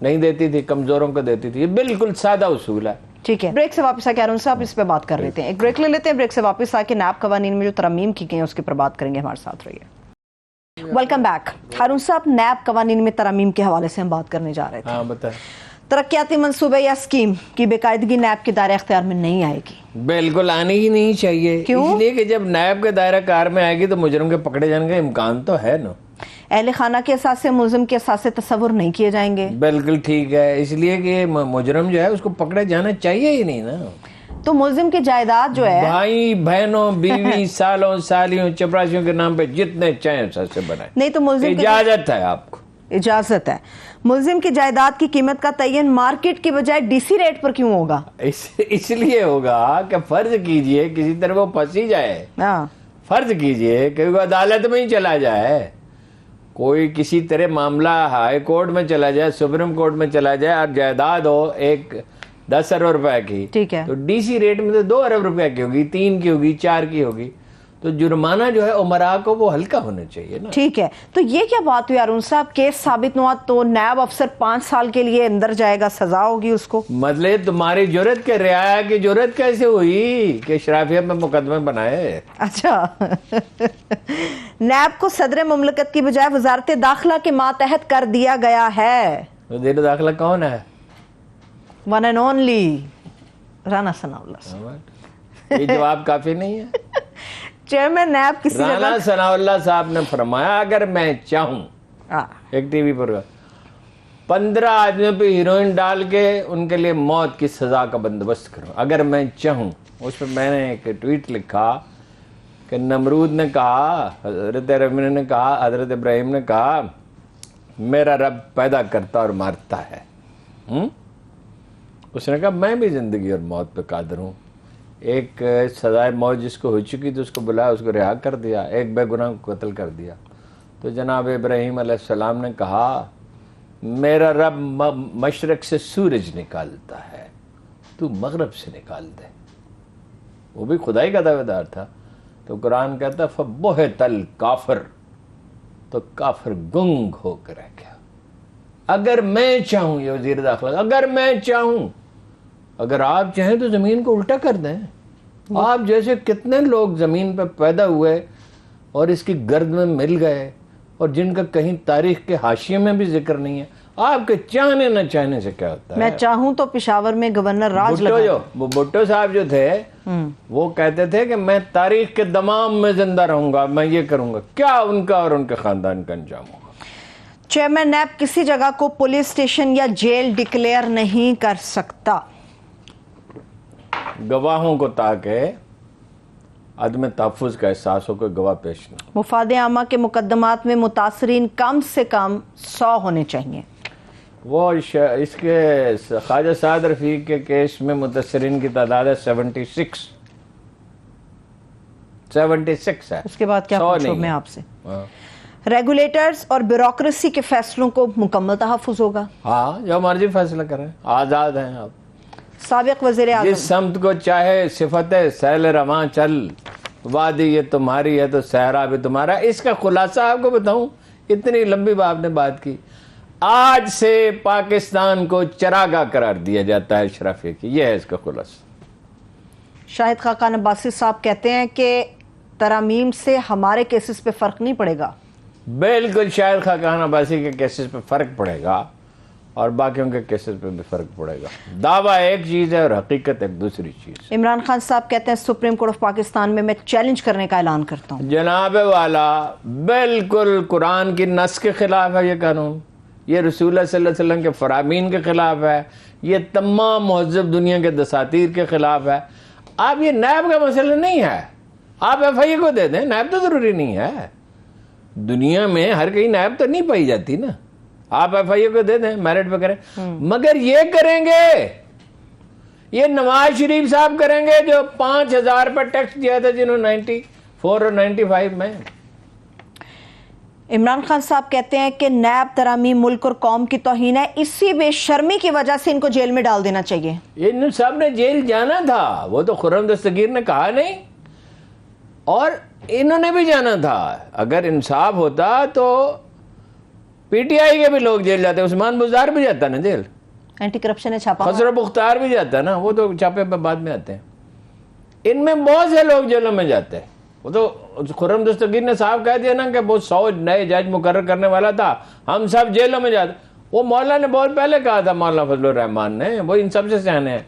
नहीं देती थी, कमजोरों को देती थी। ये बिल्कुल सादा उसूल है। ठीक है, ब्रेक से वापस आके अरुण साहब इस पे बात कर लेते हैं, एक ब्रेक ले लेते हैं, ब्रेक से वापस आके नैब कवानीन में जो तरमीम की गई है उसके पर बात करेंगे। हमारे साथ रहिए। Welcome back. हारून साहब, नैब कवानीन में तरमीम के हवाले से हम बात करने जा रहे थे। हाँ बताए। तरक्याती मंसूबे या स्कीम की बेकायदगी नैब के दायरे अख्तियार में नहीं आएगी? बिल्कुल आनी ही नहीं चाहिए। क्यों? इसलिए कि जब नैब के दायरा कार में आएगी तो मुजरिम के पकड़े जाने का इम्कान तो है ना। अहले खाना के एहसास से मुलजिम के एहसास से तस्वुर नहीं किए जाएंगे। बिल्कुल ठीक है, इसलिए कि मुजरिम जो है उसको पकड़े जाना चाहिए ही नहीं ना। तो मुलजिम की जायदाद जो है, भाई बहनों बीवी सालों सालियों चपरासियों के नाम पे जितने चाहे से बनाए, नहीं तो मुलजिम इजाजत है, आपको इजाजत है। मुलजिम की जायदाद की कीमत का तयन मार्केट की बजाय डीसी रेट पर क्यों होगा? इसलिए होगा कि फर्ज कीजिए किसी तरह वो फंसी जाए, हाँ, फर्ज कीजिए कि वो अदालत में ही चला जाए, कोई किसी तरह मामला हाई कोर्ट में चला जाए, सुप्रीम कोर्ट में चला जाए और जायदाद हो एक 10 अरब रुपए की, ठीक है, तो डीसी रेट में तो 2 अरब रुपए की होगी, 3 की होगी, 4 की होगी, तो जुर्माना जो है उमरा को वो हल्का होना चाहिए ना। ठीक है, तो ये क्या बात हुई अरुण साहब? केस साबित हुआ तो नैब अफसर 5 साल के लिए अंदर जाएगा, सजा होगी उसको। मतलब तुम्हारी जरूरत के रियाया की जरूरत कैसे हुई कि शराफिया में मुकदमे बनाए? अच्छा नैब को सदर मुमलकत की बजाय वजारत दाखिला के मातहत कर दिया गया है। वज़ीर दाखिला कौन है? One and only Rana Sanaullah. ये जवाब काफी नहीं है? चेयरमैन नैब किसी राना सनाउल्लाह साहब ने फरमाया अगर मैं चाहूं, एक टीवी पर 15 आदमियों पे हीरोइन डाल के उनके लिए मौत की सजा का बंदोबस्त करूं, अगर मैं चाहूं। उस पर मैंने एक ट्वीट लिखा कि नमरूद ने कहा, हजरत रमीन ने कहा, हजरत इब्राहिम ने कहा मेरा रब पैदा करता और मारता है। उसने कहा मैं भी जिंदगी और मौत पे कादिर हूँ। एक सजाए मौत जिसको हो चुकी थी उसको बुलाया, उसको रिहा कर दिया, एक बेगुनाह को कत्ल कर दिया। तो जनाब इब्राहिम अलैहिस्सलाम ने कहा मेरा रब मशरक से सूरज निकालता है, तू मगरब से निकाल दे। वो भी खुदाई का दावेदार था। तो कुरान कहता फबोहतल काफिर, तो काफिर गुंग होकर रह गया। अगर मैं चाहूं, ये वजीर दाखिला, अगर मैं चाहूं, अगर आप चाहें तो जमीन को उल्टा कर दें। आप जैसे कितने लोग जमीन पर पैदा हुए और इसकी गर्द में मिल गए और जिनका कहीं तारीख के हाशिए में भी जिक्र नहीं है, आपके चाहने न चाहने से क्या होता है। मैं चाहूं तो पेशावर में गवर्नर राज भुट्टो लगा वो भुट्टो साहब जो थे वो कहते थे कि मैं तारीख के दमाम में जिंदा रहूंगा, मैं ये करूंगा। क्या उनका और उनके खानदान का अंजाम होगा। चेयरमैन नैब किसी जगह को पुलिस स्टेशन या जेल डिक्लेयर नहीं कर सकता। गवाहों को ताकि अदम तहफ़्फ़ुज़ का एहसास हो, कोई गवाह पेश नहीं। मुफादे आमा के मुकदमात में मुतासरीन कम से कम 100 होने चाहिए। वो इसके ख्वाजा साद रफ़ीक के केस में मुतासरीन की तादाद है 76 है। उसके बाद क्या 100 पूछूं नहीं मैं है। आपसे। हाँ। रेगुलेटर्स और ब्यूरोक्रेसी के फैसलों को मुकम्मल तहफ़्फ़ुज़ होगा। हाँ, जो मर्जी फैसला करें, आज़ाद हैं आप। साबिक़ वज़ीर आज़म जिस समत को चाहे सिफत सैल रवां चल, वादी ये तुम्हारी है तो सहरा भी तुम्हारा। इसका खुलासा आपको बताऊं, इतनी लंबी आपने बात की। आज से पाकिस्तान को चरागाह करार दिया जाता है अशराफिया की, यह है इसका खुलासा। शाहिद खाकान अब्बासी साहब कहते हैं कि तरामीम से हमारे केसेस पे फ़र्क नहीं पड़ेगा। बिल्कुल, शाहिद खाकान अब्बासी के केसेस पे फ़र्क पड़ेगा और बाकियों के केसेस पे भी फ़र्क पड़ेगा। दावा एक चीज़ है और हकीकत एक दूसरी चीज़। इमरान खान साहब कहते हैं सुप्रीम कोर्ट ऑफ पाकिस्तान में मैं चैलेंज करने का ऐलान करता हूँ। जनाब वाला, बिल्कुल कुरान की नस के खिलाफ है ये कानून, ये रसूल सल्लल्लाहु अलैहि वसल्लम के फरामीन के खिलाफ है, ये तमाम महज़ब दुनिया के दसातीर के खिलाफ है। आप ये नैब का मसला नहीं है, आप FIA को दे दें, नैब तो ज़रूरी नहीं है। दुनिया में हर कहीं नैब तो नहीं पाई जाती ना, आप FIA को दे दें, मेरिट पे करें। मगर ये करेंगे, ये नवाज शरीफ साहब करेंगे जो 5,000 पर टैक्स दिया था जिन्होंने 94 और 95 में। इमरान खान साहब कहते हैं कि नैब तरामीम मुल्क और कौम की तौहीन है, इसी बेशर्मी की वजह से इनको जेल में डाल देना चाहिए। इन सब ने जेल जाना था, वो तो खुर्रम दस्तगीर ने कहा नहीं, और इन्होंने भी जाना था। अगर इंसाफ होता तो PTI के भी लोग जेल जाते, उस्मान बुज़दार भी जाता ना जेल, एंटी करप्शन ने छापा, खसरो मुख्तार भी जाता ना, वो तो छापे पे बाद में आते हैं। इनमें बहुत से लोग जेलों में जाते हैं। वो तो खुर्रम दस्तगीर ने साहब कह दिया ना कि वो 100 नए जज मुकर्रर करने वाला था, हम सब जेलों में जाते। वो मौला ने बहुत पहले कहा था, मौलाना फजलुर रहमान ने, वो इन सबसे सियाने हैं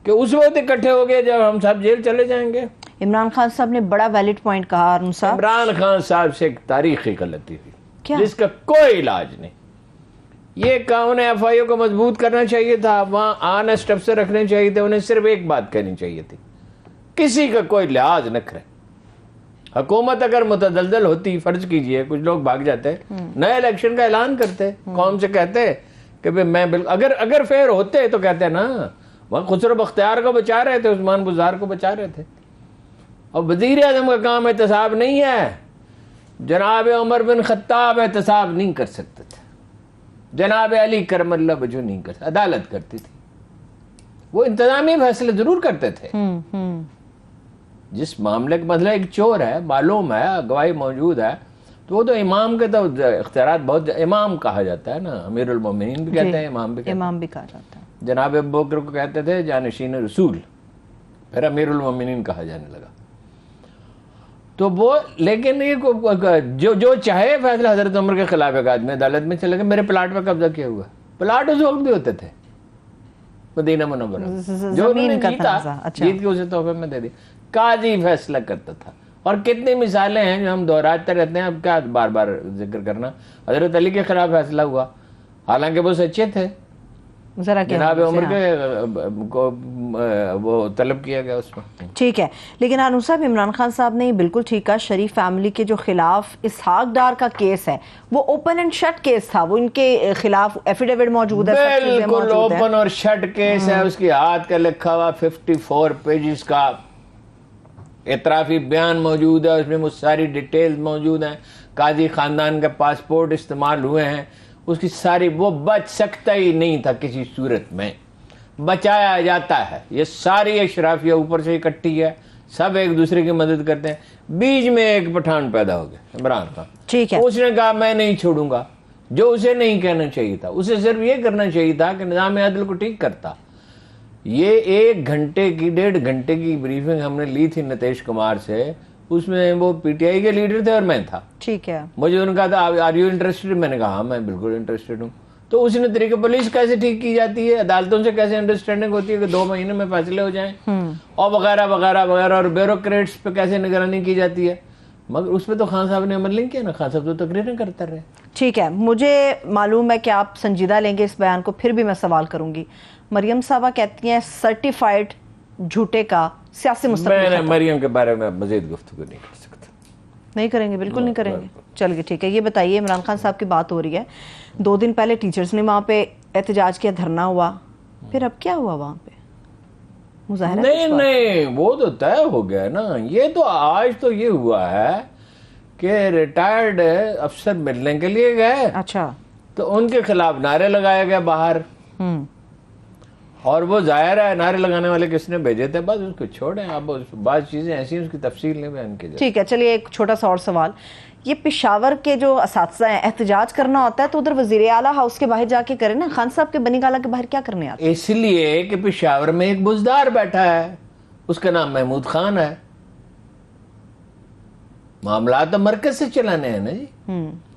कि उस वक्त इकट्ठे हो गए जब हम सब जेल चले जाएंगे। इमरान खान साहब ने बड़ा वैलिड पॉइंट कहा। अरुण साहब, इमरान खान साहब से एक तारीखी गलती हुई क्या? जिसका कोई इलाज नहीं। ये कहा उन्हें FIA को मजबूत करना चाहिए था, वहां ऑनेस्ट अफसर रखने चाहिए थे, उन्हें सिर्फ एक बात कहनी चाहिए थी, किसी का कोई लिहाज न करे। हुकूमत अगर मुतदलदल होती, फर्ज कीजिए कुछ लोग भाग जाते, नए इलेक्शन का ऐलान करते, कौम से कहते कि भाई मैं बिल्कुल, अगर फेयर होते तो कहते ना, वहां खुसरो बख्तियार को बचा रहे थे, उस्मान बुज़दार को बचा रहे थे। और वज़ीर आज़म का काम एहतसाब नहीं है। जनाब उमर बिन खत्ताब एहतसाब नहीं कर सकते थे, जनाब अली करमल्ला वजू नहीं कर सकते, अदालत करती थी, वो इंतजामी फैसले जरूर करते थे। जिस मामले का मतलब एक चोर है, मालूम है, गवाही मौजूद है, तो वो तो इमाम के तो इख्तियारात बहुत, इमाम कहा जाता है ना, अमीरुल मोमिनीन भी कहते हैं, इमाम भी कहा जाता है। जनाब अबू बकर को कहते थे जानशीन रसूल, फिर अमीरुल मोमिनीन कहा जाने लगा। तो वो, लेकिन ये जो चाहे फैसला हजरत उमर के खिलाफ एक आदमी अदालत में चले गए, मेरे प्लाट पर कब्जा किया हुआ। प्लाट उस वक्त भी होते थे मदीना मुनव्वरा, जो उन्होंने जीता, अच्छा। जीत के उसे तोहफे में दे दी। काजी फैसला करता था। और कितनी मिसालें हैं जो हम दोहराते रहते हैं, अब क्या बार बार जिक्र करना। हजरत अली के खिलाफ फैसला हुआ, हालांकि वो सच्चे थे, जनाब उमर के को वो तलब किया गया उसमें। ठीक है, लेकिन हारून साहब, इमरान खान साहब ने बिल्कुल ठीक कहा, शरीफ फैमिली के जो खिलाफ इसहाक डार का केस है वो ओपन एंड शट केस था, वो इनके खिलाफ एफिडेविट मौजूद है, बिल्कुल ओपन और शट केस है। उसकी हाथ का लिखा हुआ 54 पेजेस का एतराफी बयान मौजूद है, उसमें वो सारी डिटेल्स मौजूद हैं, काजी खानदान के पासपोर्ट इस्तेमाल हुए हैं, उसकी सारी, वो बच सकता ही नहीं था किसी सूरत में, बचाया जाता है। ये सारी अशराफिया ऊपर से इकट्ठी है, सब एक दूसरे की मदद करते हैं। बीच में एक पठान पैदा हो गया, इमरान खान, ठीक है, उसने कहा मैं नहीं छोड़ूंगा, जो उसे नहीं कहना चाहिए था। उसे सिर्फ ये करना चाहिए था कि निज़ाम अदल को ठीक करता। ये 1 घंटे की 1.5 घंटे की ब्रीफिंग हमने ली थी नीतीश कुमार से, उसमें वो PTI के लीडर थे और मैं था। ठीक है, मुझे उनका था आर यू इंटरेस्टेड, मैंने कहा हाँ मैं बिल्कुल इंटरेस्टेड हूँ। तो उसने तरीके, पुलिस कैसे ठीक की जाती है, अदालतों से कैसे अंडरस्टैंडिंग होती है कि 2 महीने में फैसले हो जाएं, और वगैरह वगैरह वगैरह, और ब्यूरोक्रेट्स पे कैसे निगरानी की जाती है। मगर उस पर तो खान साहब ने अमल नहीं किया ना, खान साहब तो तकरीरें करते रहे। ठीक है, मुझे मालूम है कि आप संजीदा लेंगे इस बयान को, फिर भी मैं सवाल करूंगी। मरियम साहबा कहती हैं सर्टिफाइड झूठे का सियासी मुस्तकबिल मैं खत्म। मरियम के बारे में मजीद गुफ्तगू नहीं कर सकता। नहीं करेंगे, बिल्कुल नहीं करेंगे। चलिए ठीक है, ये बताइए, इमरान खान साहब की बात हो रही है, 2 दिन पहले टीचर्स ने वहाँ पे एहतजाज किया, धरना हुआ, फिर अब क्या हुआ वहाँ पे? मुजाहरा? नहीं, वो तो तय हो गया ना। ये तो आज तो ये हुआ है कि रिटायर्ड अफसर मिलने के लिए गए, अच्छा, तो उनके खिलाफ नारे लगाए गए बाहर, और वो जाहिर है नारे लगाने वाले किसने भेजे थे, बस उसको छोड़ें। अब बात चीजें ऐसी हैं, उसकी तफसील नहीं बयान की जाए। ठीक है, चलिए एक छोटा सा और सवाल, ये पेशावर के जो असातिज़ा हैं, एहतजाज करना होता है तो उधर वजीर आला हाउस के बाहर जाके करें ना, खान साहब के बनी गाला के बाहर क्या करने आते? इसलिए कि पेशावर में एक बुजदार बैठा है, उसका नाम महमूद खान है, मामला तो मरकज से चलाने हैं ना जी।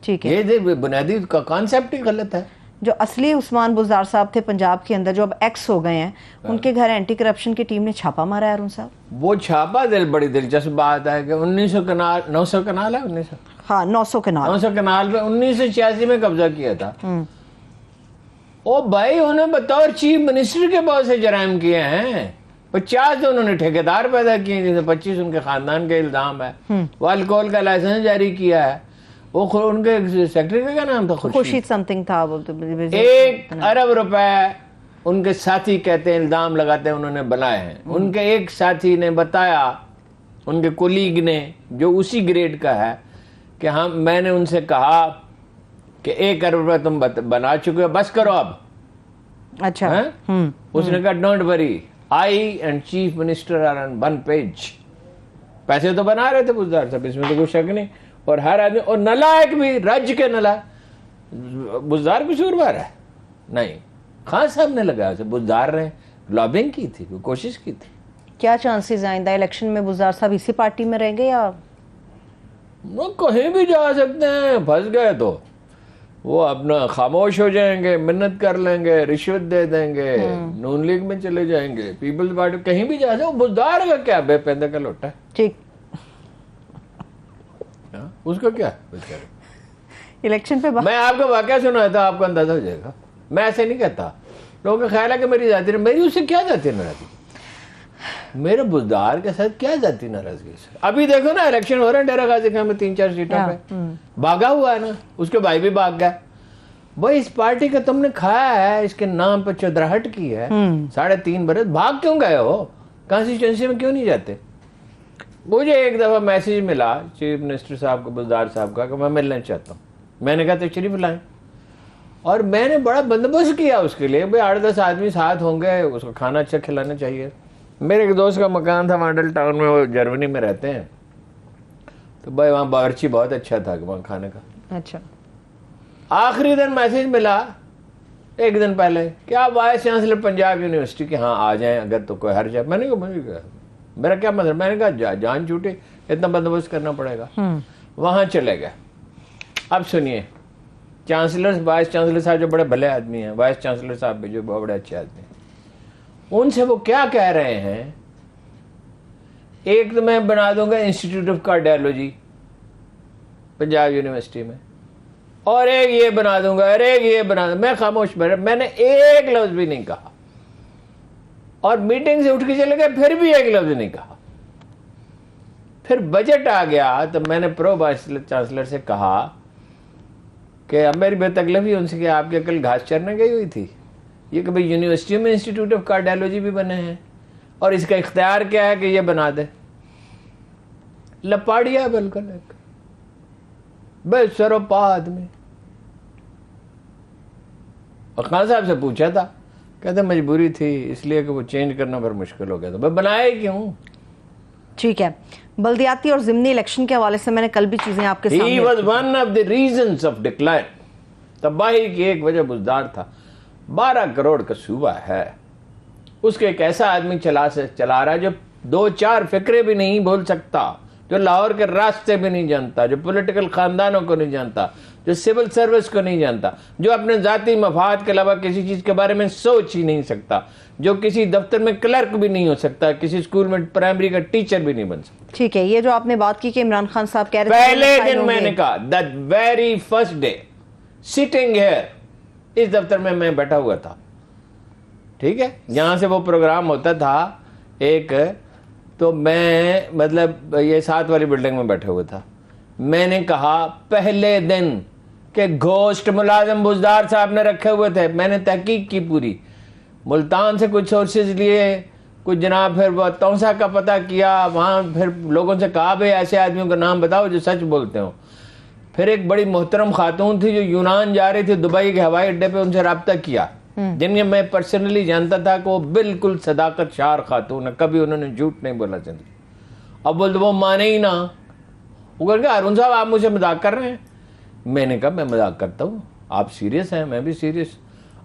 ठीक है, ये बुनियादी का कॉन्सेप्ट ही गलत है। जो असली उस्मान बुज़दार साहब थे पंजाब के अंदर, जो अब एक्स हो गए हैं, उनके घर एंटी करप्शन की टीम ने छापा मारा है अरुण साहब। वो छापा बड़ी दिलचस्प बात है कि 1900 कनाल, 900 कनाल है, 1900, हाँ 900 कनाल, 900 कनाल पे 1986 में कब्जा किया था। ओ भाई, उन्हें बतौर चीफ मिनिस्टर के बहुत से जराइम किए हैं। 50 तो उन्होंने ठेकेदार पैदा किए, जिसे 25 उनके खानदान के इल्जाम है। वो अल्कोहल का लाइसेंस जारी किया है। वो उनके सेक्रेटरी का क्या नाम था, खुर्शीद समथिंग था वो। 1 अरब रुपए उनके साथी कहते हैं, इल्जाम लगाते हैं उन्होंने बनाए हैं। उनके एक साथी ने बताया, उनके कोलीग ने, जो उसी ग्रेड का है, कि हाँ मैंने उनसे कहा कि 1 अरब रुपए तुम बना चुके हो, बस करो अब। अच्छा, उसने कहा don't worry, I and chief minister are on 1 page. पैसे तो बना रहे थे बुजदार साहब, इसमें तो कोई शक नहीं। और हर आदमी, और नलायक भी, राज्य के नलायक। बुजदार कसूरवार है? नहीं, खान साहब ने लगाया, बुजदार ने लॉबिंग की थी, कोशिश की थी। क्या चांसेस आइंदा इलेक्शन में बुज़दार साहब इसी पार्टी में रहेंगे या वो कहीं भी जा सकते हैं? फंस गए तो वो अपना खामोश हो जाएंगे, मिन्नत कर लेंगे, रिश्वत दे देंगे, नून लीग में चले जाएंगे, पीपल्स पार्टी, कहीं भी जा सकते। बुजदार का क्या, बेपेंदे का लोटा है। ठीक, उसका क्या इलेक्शन पे मैं आपको वाकया सुनाया था, आपको अंदाजा हो जाएगा। मैं ऐसे नहीं कहता, लोगों का ख्याल है कि मेरी जाती, मेरी उससे क्या जाती नाराजगी, मेरे बुजदार के साथ क्या जाती नाराजगी। अभी देखो ना, इलेक्शन हो रहे हैं डेरा गाजी खान में 3-4 सीटों पे, भागा हुआ है ना, उसके भाई भी भाग गया। भाई इस पार्टी का तुमने खाया है, इसके नाम पे चौधराहट की है, 3.5 बरस, भाग क्यों गए हो? कॉन्स्टिट्यूंसी में क्यों नहीं जाते? मुझे एक दफा मैसेज मिला चीफ मिनिस्टर साहब को, बुजदार साहब का, कि मैं मिलना चाहता हूँ। मैंने कहा तशरीफ लाएं, और मैंने बड़ा बंदोबस्त किया उसके लिए। भाई 8-10 आदमी साथ होंगे, उसको खाना अच्छा खिलाना चाहिए। मेरे एक दोस्त का मकान था मॉडल टाउन में, वो जर्मनी में रहते हैं, तो भाई वहाँ बावर्ची बहुत अच्छा था वहाँ खाने का। अच्छा, आखिरी दिन मैसेज मिला 1 दिन पहले कि आप वाइस चांसलर पंजाब यूनिवर्सिटी के, हाँ आ जाएं अगर तो कोई हर्ज है। मैंने कहा मेरा क्या मतलब, मैंने कहा जान छूटे, इतना बंदोबस्त करना पड़ेगा। वहां चले गए। अब सुनिए, चांसलर, वाइस चांसलर साहब जो बड़े भले आदमी हैं, वाइस चांसलर साहब भी जो बहुत बड़े अच्छे आदमी हैं, उनसे वो क्या कह रहे हैं, एक तो मैं बना दूंगा institute of cardiology Punjab university में, और एक ये बना दूंगा, और एक ये बना दूंगा। मैं खामोश बैठा, मैंने एक लफ्ज भी नहीं कहा, और मीटिंग से उठ के चले गए, फिर भी एक लफ्ज नहीं कहा। फिर बजट आ गया तो मैंने प्रो वाइस चांसलर से कहा कि अब मेरी बेतकलीफी उनसे कि आपके कल घास चरने गई हुई थी, ये कि भाई यूनिवर्सिटी में इंस्टीट्यूट ऑफ कार्डियोलॉजी भी बने हैं, और इसका इख्तियार क्या है कि ये बना दे। लपाड़िया बिल्कुल एक बेसरोपा आदमी। और खान साहब से पूछा था, कहते मजबूरी थी इसलिए कि वो चेंज करना फिर मुश्किल हो गया था। बनाए क्यों? ठीक है, बल्दियाती और जिमनी इलेक्शन के हवाले से मैंने कल भी चीजें आपके सामने He was one of the reasons of decline। तबाही की एक वजह बुजदार था। 12 करोड़ का सूबा है, उसके एक ऐसा आदमी चला रहा है जो 2-4 फिक्रे भी नहीं बोल सकता, जो लाहौर के रास्ते भी नहीं जानता, जो पॉलिटिकल खानदानों को नहीं जानता, जो सिविल सर्विस को नहीं जानता, जो अपने जाती मफाद के अलावा किसी चीज के बारे में सोच ही नहीं सकता, जो किसी दफ्तर में क्लर्क भी नहीं हो सकता, किसी स्कूल में प्राइमरी का टीचर भी नहीं बन सकता। ठीक है, ये जो आपने बात की कि इमरान खान साहब कह रहे थे पहले दिन मैंने कहा, the very first day sitting here, इस दफ्तर में मैं बैठा हुआ था, ठीक है, जहां से वो प्रोग्राम होता था एक, तो मैं मतलब ये 7 वाली बिल्डिंग में बैठा हुआ था। मैंने कहा पहले दिन के घोस्ट मुलाजिम बुजदार साहब ने रखे हुए थे, मैंने तहकीक की पूरी, मुल्तान से कुछ सोर्सेज लिए, कुछ जनाब फिर वो तौसा का पता किया, वहाँ फिर लोगों से कहा भाई ऐसे आदमियों का नाम बताओ जो सच बोलते हो। फिर एक बड़ी मोहतरम खातून थी जो यूनान जा रही थी दुबई के हवाई अड्डे पे, उनसे रब्ता किया, जिनके मैं पर्सनली जानता था कि वो बिल्कुल सदाकत शार खातून है, कभी उन्होंने झूठ नहीं बोला जिंदगी। अब बोलते वो माने ही ना, वो कहते अरुण साहब आप मुझे मजाक कर रहे हैं। मैंने कहा मैं मजाक करता हूँ, आप सीरियस हैं, मैं भी सीरियस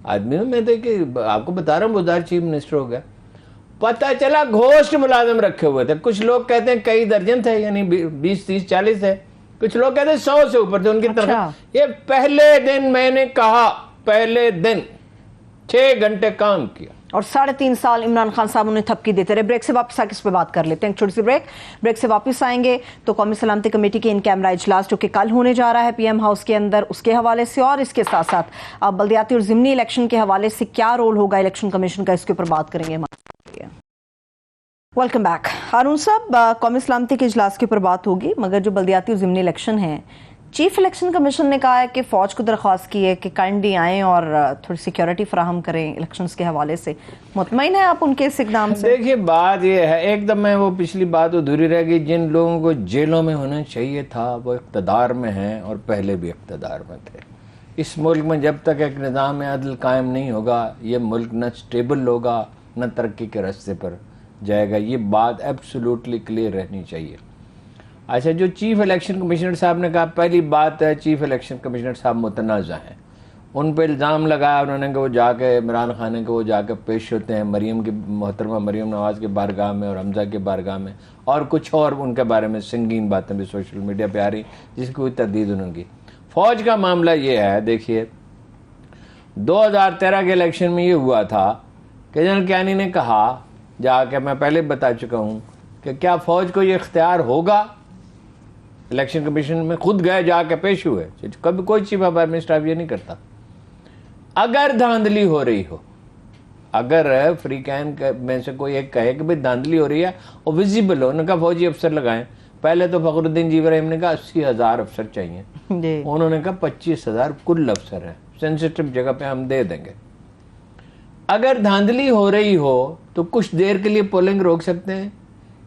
आदमी हूँ, मैं तो कि आपको बता रहा हूँ बुजदार चीफ मिनिस्टर हो गया। पता चला घोस्ट मुलाजिम रखे हुए थे, कुछ लोग कहते हैं कई दर्जन थे, यानी 20, 30, 40 थे, कुछ लोग कहते हैं 100 से ऊपर थे उनकी तरफ। ये पहले दिन मैंने कहा, पहले दिन 6 घंटे काम किया और 3.5 साल इमरान खान साहब उन्हें थपकी देते रहे। ब्रेक से वापस आके इस पे बात कर लेते हैं, छोटी सी ब्रेक से वापस आएंगे तो कौमी सलामती कमेटी के इन कैमरा इजलास जो कि कल होने जा रहा है पीएम हाउस के अंदर, उसके हवाले से, और इसके साथ साथ अब बल्दियाती और ज़िमनी इलेक्शन के हवाले से क्या रोल होगा इलेक्शन कमीशन का, इसके ऊपर बात करेंगे। Welcome back. हारून साहब, कौमी सलामती के इजलास के ऊपर बात होगी, मगर जो बल्दियाती और ज़िमनी इलेक्शन है, चीफ इलेक्शन कमीशन ने कहा है कि फौज को दरख्वास्त की है कि काइंडली आएँ और थोड़ी सिक्योरिटी फराहम करें इलेक्शंस के हवाले से। मुतमईन है आप उनके इस इक़दाम से? देखिए बात ये है, एकदम मैं वो पिछली बात अधूरी रह गई, जिन लोगों को जेलों में होना चाहिए था वो इक़्तिदार में हैं और पहले भी इक़्तिदार में थे। इस मुल्क में जब तक एक निज़ाम अदल कायम नहीं होगा, ये मुल्क न स्टेबल होगा न तरक्की के रास्ते पर जाएगा, ये बात एब्सोल्युटली क्लियर रहनी चाहिए। अच्छा, जो चीफ इलेक्शन कमिश्नर साहब ने कहा, पहली बात है चीफ इलेक्शन कमिश्नर साहब मुतनाज़ा हैं, उन पर इल्ज़ाम लगाया उन्होंने कि वो जाके इमरान खान के वो जाके पेश होते हैं मरीम की, मोहतरमा मरीम नवाज़ के बारगाह में और हमजा के बारगाह में, और कुछ और उनके बारे में संगीन बातें भी सोशल मीडिया पे आ रही जिसकी कोई तरदीद उन्होंने की। फ़ौज का मामला ये है, देखिए 2013 के इलेक्शन में ये हुआ था कि जनरल कियानी ने कहा जाके, मैं पहले बता चुका हूँ कि क्या फ़ौज को ये इख्तियार होगा, इलेक्शन कमीशन में खुद गए जाके पेश हुए, कभी कोई चीफ ऑफ आर्मी स्टाफ ये नहीं करता। अगर धांधली हो रही हो, अगर फ्री कैन में से कोई एक कहे कि भाई धांधली हो रही है और विजिबल हो, उन्होंने कहा फौजी अफसर लगाएं। पहले तो फखरुद्दीन जी रहीम ने कहा 80,000 अफसर चाहिए, उन्होंने कहा 25,000 कुल अफसर हैं, सेंसिटिव जगह पे हम दे देंगे। अगर धांधली हो रही हो तो कुछ देर के लिए पोलिंग रोक सकते हैं।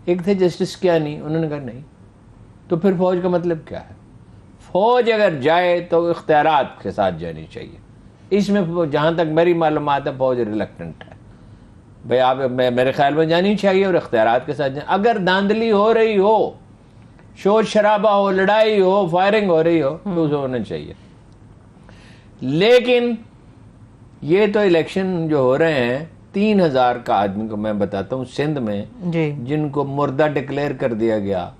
एक थे जस्टिस कियानी, उन्होंने कहा नहीं, तो फिर फौज का मतलब क्या है? फौज अगर जाए तो इख्तियारात के साथ जानी चाहिए। इसमें जहां तक मेरी मालूमात है फौज रिलक्टेंट है, भाई आप मेरे ख्याल में जानी चाहिए और इख्तियारात के साथ जाए। अगर धांधली हो रही हो, शोर शराबा हो, लड़ाई हो, फायरिंग हो रही हो तो उसे होना चाहिए। लेकिन ये तो इलेक्शन जो हो रहे हैं, 3,000 का आदमी को मैं बताता हूँ सिंध में जिनको मुर्दा डिक्लेयर कर दिया गया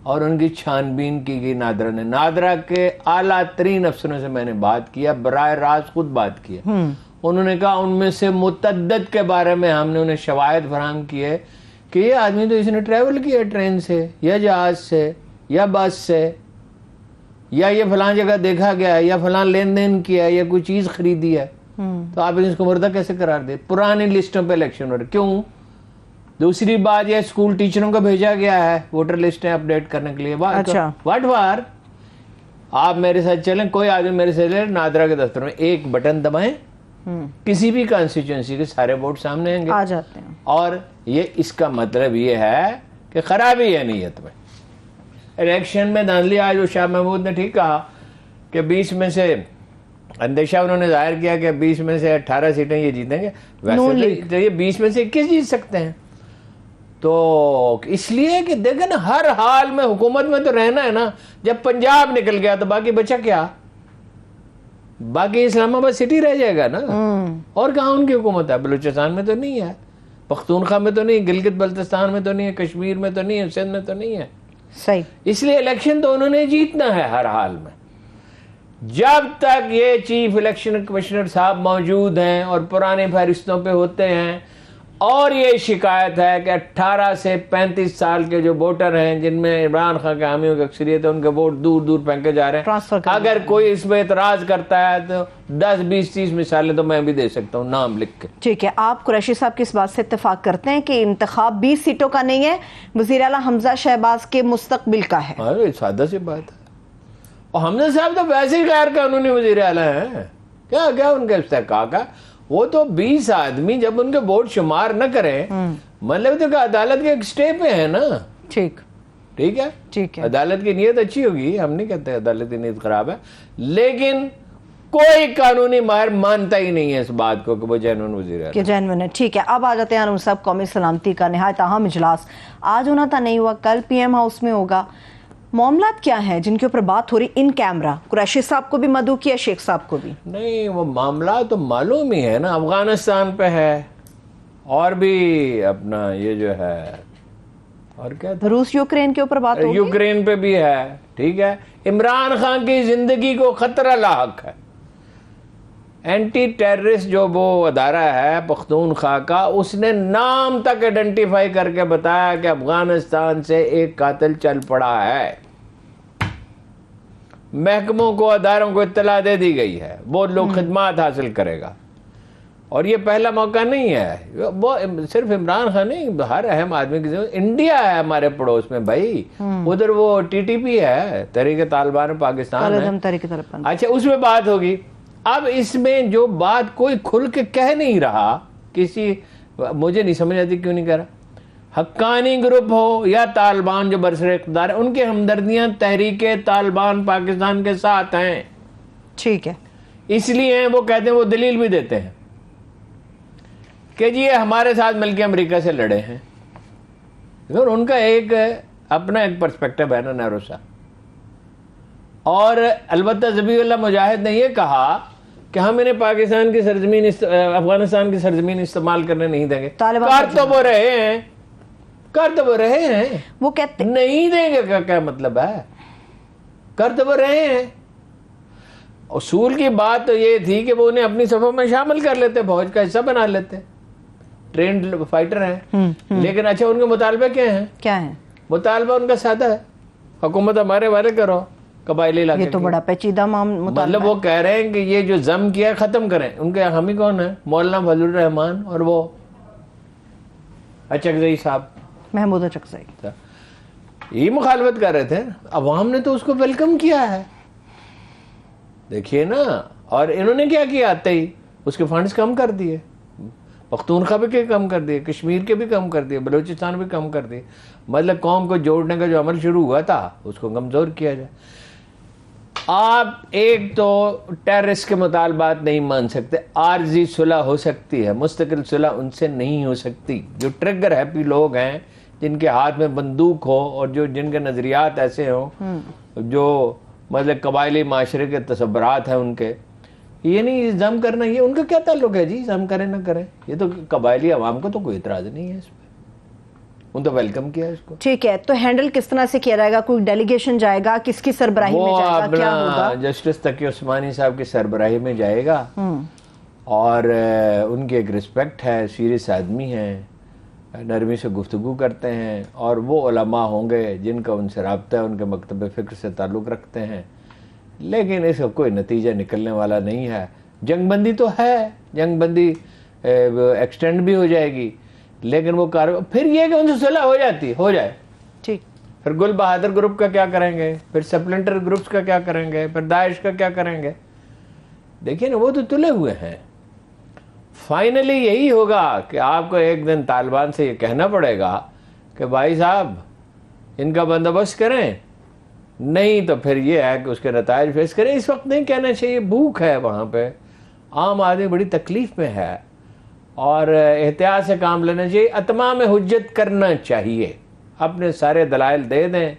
और उनकी छानबीन की गई नादरा ने। नादरा के आला तरीन अफसरों से मैंने बात किया, बराह रास्त खुद बात किया। उन्होंने कहा उनमें से मुतद्दद के बारे में हमने उन्हें शवायद फराहम की है कि ये आदमी तो इसने ट्रैवल किया ट्रेन से या जहाज से या बस से, या ये फलां जगह देखा गया है, या फलां लेन देन किया है, या कोई चीज खरीदी है, तो आप इसको मुर्दा कैसे करार दे? पुरानी लिस्टों पे इलेक्शन हो रहे, क्यों? दूसरी बात यह, स्कूल टीचरों को भेजा गया है वोटर लिस्टें अपडेट करने के लिए। व्हाट वार, आप मेरे साथ चलें, कोई आदमी मेरे से चले नादरा के दफ्तर में, एक बटन दबाएं, किसी भी कॉन्स्टिट्यूंसी के सारे वोट सामने आएंगे, आ जाते हैं। और ये इसका मतलब ये है कि खराबी है नीयत में। इलेक्शन में धांधली, आज वो शाह महमूद ने ठीक कहा कि 20 में से अंदेशा उन्होंने जाहिर किया कि 20 में से 18 सीटें ये जीतेंगे, वैसे तो ये 20 में से 21 जीत सकते हैं। तो इसलिए कि देखे ना, हर हाल में हुकूमत में तो रहना है ना। जब पंजाब निकल गया तो बाकी बचा क्या? बाकी इस्लामाबाद सिटी रह जाएगा ना। और कहाँ उनकी हुकूमत है? बलूचिस्तान में तो नहीं है, पख्तूनख्वा में तो नहीं, गिलगित बल्तिस्तान में तो नहीं है, कश्मीर में तो नहीं है, सिंध में तो नहीं है। सही। इसलिए इलेक्शन तो उन्होंने जीतना है हर हाल में। जब तक ये चीफ इलेक्शन कमिश्नर साहब मौजूद हैं और पुराने फहरिस्तों पे होते हैं, और ये शिकायत है कि 18 से 35 साल के जो वोटर हैं जिनमें इमरान खान के हामियों की अक्सरियत है, उनके वोट दूर दूर फेंके जा रहे हैं। अगर कोई इस पर एतराज करता है तो 10, 20, 30 मिसालें तो मैं भी दे सकता हूँ नाम लिख के। ठीक है, आप कुरैशी साहब की इस बात से इत्तेफाक करते हैं कि इंतखाब 20 सीटों का नहीं है, वज़ीर आला हमजा शहबाज के मुस्तकबिल का है। अरे सादा सी बात है। और हमजा साहब तो वैसे ही गैर कानूनी वज़ीर आला हैं, क्या क्या उनका इस्तेहकाक है। वो तो 20 आदमी जब उनके वोट शुमार न करें, मतलब तो अदालत के एक स्टे पे है ना। ठीक है, ठीक है, अदालत की नीयत अच्छी होगी, हम नहीं कहते अदालत की नीयत खराब है, लेकिन कोई कानूनी माहिर मानता ही नहीं है इस बात को कि वो जेन्युइन वज़ीर आला कि जेन्युइन है। ठीक है, अब आ जाते हैं हारून साहब, कौमी सलामती का निहायत अहम इजलास आज होना था, नहीं हुआ, कल PM हाउस में होगा। मामलात क्या है जिनके ऊपर बात हो रही इन कैमरा? कुरैशी साहब को भी मदऊ किया, शेख साहब को भी? नहीं, वो मामला तो मालूम ही है ना, अफगानिस्तान पे है, और भी अपना ये जो है, और क्या था, रूस यूक्रेन के ऊपर बात हो रही? यूक्रेन पे भी है। ठीक है, इमरान खान की जिंदगी को खतरा लाहक है। एंटी टेररिस्ट जो वो अदारा है पख्तूनख्वा का, उसने नाम तक आइडेंटिफाई करके बताया कि अफगानिस्तान से एक कातिल चल पड़ा है। महकमों को, अदारों को इत्तला दे दी गई है, वो लोग खिदमात हासिल करेगा। और ये पहला मौका नहीं है, वो सिर्फ इमरान खान नहीं, हर अहम आदमी की जरूरत। इंडिया है हमारे पड़ोस में भाई, उधर वो TTP है, तहरीक तालिबान पाकिस्तान है। अच्छा, उसमें बात होगी। अब इसमें जो बात कोई खुल के कह नहीं रहा, किसी, मुझे नहीं समझ आती क्यों नहीं कह रहा। हक्कानी ग्रुप हो या तालिबान जो बरसर इक़्तिदार है, उनके हमदर्दियां तहरीक तालिबान पाकिस्तान के साथ हैं। ठीक है, इसलिए वो कहते हैं, वो दलील भी देते हैं कि जी ये हमारे साथ मिलकर अमेरिका से लड़े हैं। और उनका एक अपना एक पर्सपेक्टिव है ना नेहरू साहब। और अलबत्ता ज़बीहुल्लाह मुजाहिद ने यह कहा कि हम इन्हें पाकिस्तान की सरजमीन, अफगानिस्तान की सरजमीन इस्तेमाल करने नहीं देंगे। कर तो वो रहे हैं, कर तो वो रहे हैं, वो कहते नहीं देंगे का क्या मतलब है? कर तो वो रहे हैं। उसूल की बात तो ये थी कि वो उन्हें अपनी सफों में शामिल कर लेते, फौज का हिस्सा बना लेते, ट्रेंड फाइटर हैं। लेकिन अच्छा, उनके मुतालबे क्या है? मुतालबा उनका सादा है, हुकूमत हमारे वाले करो, कबायली इलाके। ये तो बड़ा पेचीदा मतलब वो कह रहे हैं कि ये जो जम किया खत्म करें। उनके हामी कौन है? मौलाना फजलुर रहमान और वो अचकज़ई साहब, महमूद अचकज़ई, ये मुखालफत कर रहे थे। अवाम ने तो उसको वेलकम किया है, देखिए ना। और इन्होंने क्या किया, आते ही उसके फंड्स कम कर दिए, पख्तूनख्वा भी कम कर दिए, कश्मीर के भी कम कर दिए, बलूचिस्तान भी कम कर दिए। मतलब कौम को जोड़ने का जो अमल शुरू हुआ था उसको कमज़ोर किया जाए। आप एक तो टेररिस्ट के मुतालबात नहीं मान सकते, आर्जी सुलह हो सकती है, मुस्तकिल सुलह उनसे नहीं हो सकती। जो ट्रिगर हैप्पी लोग हैं, जिनके हाथ में बंदूक हो और जो जिनके नज़रियात ऐसे हों, जो मतलब कबायली माशरे के तसव्वुरात हैं उनके, ये नहीं जम करना, ये उनका क्या ताल्लुक है जी, जम करें ना करें। ये तो कबायली अवाम को तो कोई इतराज नहीं है इस पर, उन तो वेलकम किया इसको। ठीक है, तो हैंडल किस तरह से किया जाएगा? कोई डेलीगेशन जाएगा, किसकी सरबराही में जाएगा, क्या होगा? जस्टिस तकी उस्मानी साहब की सरबराही में जाएगा। और उनकी एक रिस्पेक्ट है, सीरियस आदमी हैं, नरमी से गुफ्तगू करते हैं, और वो उलमा होंगे जिनका उनसे रब्ता है, उनके मकतब फ़िक्र से ताल्लुक़ रखते हैं। लेकिन इसका कोई नतीजा निकलने वाला नहीं है। जंगबंदी तो है, जंगबंदी एक्सटेंड भी हो जाएगी, लेकिन वो कार्रवाई फिर ये कि उनसे सुलह हो जाए। ठीक, फिर गुल बहादुर ग्रुप का क्या करेंगे, फिर सप्लेंटर ग्रुप्स का क्या करेंगे, फिर दाइश का क्या करेंगे? देखिए ना, वो तो तुले हुए हैं। फाइनली यही होगा कि आपको एक दिन तालिबान से ये कहना पड़ेगा कि भाई साहब इनका बंदोबस्त करें, नहीं तो फिर ये है कि उसके नताइज फेस करें। इस वक्त नहीं कहना चाहिए, भूख है वहाँ पे, आम आदमी बड़ी तकलीफ में है, और एहतियात से काम लेना चाहिए, अतमाम हुज्जत करना चाहिए, अपने सारे दलाइल दे दें,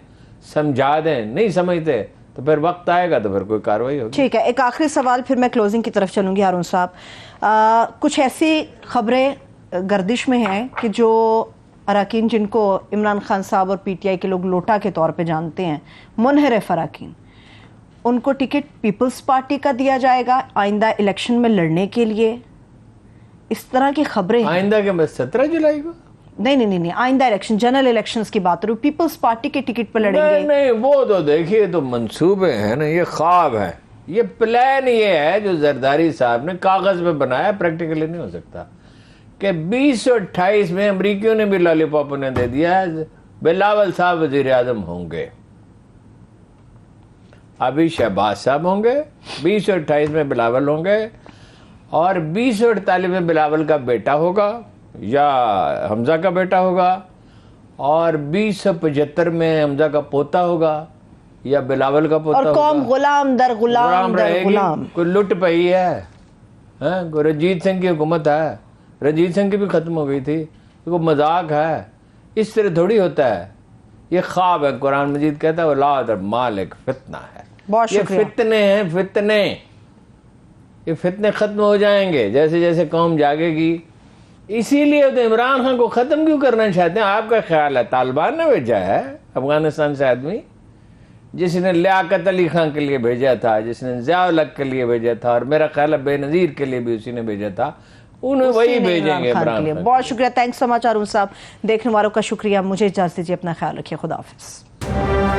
समझा दें। नहीं समझते तो फिर वक्त आएगा तो फिर कोई कार्रवाई होगी। ठीक है, एक आखिरी सवाल, फिर मैं क्लोजिंग की तरफ चलूंगी। हारून साहब, कुछ ऐसी खबरें गर्दिश में हैं कि जो अरकान जिनको इमरान खान साहब और PTI के लोग लोटा के तौर पे जानते हैं, मुनहरिफ अरकान, उनको टिकट पीपल्स पार्टी का दिया जाएगा आइंदा इलेक्शन में लड़ने के लिए, इस तरह की खबरें। आइंदा के बाद 17 जुलाई को? नहीं, आइंदा इलेक्शन, जनरल इलेक्शंस की बात करूं, पीपल्स पार्टी के टिकट पर लड़ेंगे। नहीं, वो तो देखिए, तो मंसूबे हैं ना, ये ख्वाब है, ये प्लान ये है जो जरदारी साहब ने कागज पे बनाया, प्रैक्टिकली नहीं हो सकता। कि 2028 में अमरीकियों ने भी लॉलीपॉप उन्हें दे दिया, बिलावल साहब वजीर आजम होंगे, अभी शहबाज साहब होंगे, 2028 में बिलावल होंगे, और 2048 में बिलावल का बेटा होगा या हमजा का बेटा होगा, और 2075 में हमजा का पोता होगा या बिलावल का पोता होगा। और कौम गुलाम दर गुलाम दर गुलाम। कोई लुट पई है, कोई रंजीत सिंह की हुकूमत है, रंजीत सिंह की भी खत्म हो गई थी, तो कोई मजाक है? इस तरह थोड़ी होता है, ये ख्वाब है। कुरान मजीद कहता है औलाद और माल एक फितना है। बहुत ये शुक्रिया। फितने हैं, फितने, ये फितने खत्म हो जाएंगे जैसे जैसे कौम जागेगी। इसीलिए तो इमरान खान को खत्म क्यों करना चाहते हैं? आपका ख्याल है तालिबान ने भेजा है अफगानिस्तान से आदमी, जिसने लियाकत अली खान के लिए भेजा था, जिसने ज़िया-उल हक के लिए भेजा था, और मेरा ख्याल है बेनज़ीर के लिए भी उसी ने भेजा था, उन्हें वही भेजेंगे इमरान खान। बहुत शुक्रिया, थैंक्स सो मच अरुण साहब। देखने वालों का शुक्रिया, मुझे इजाजत दीजिए, अपना ख्याल रखिए, खुदा हाफिज।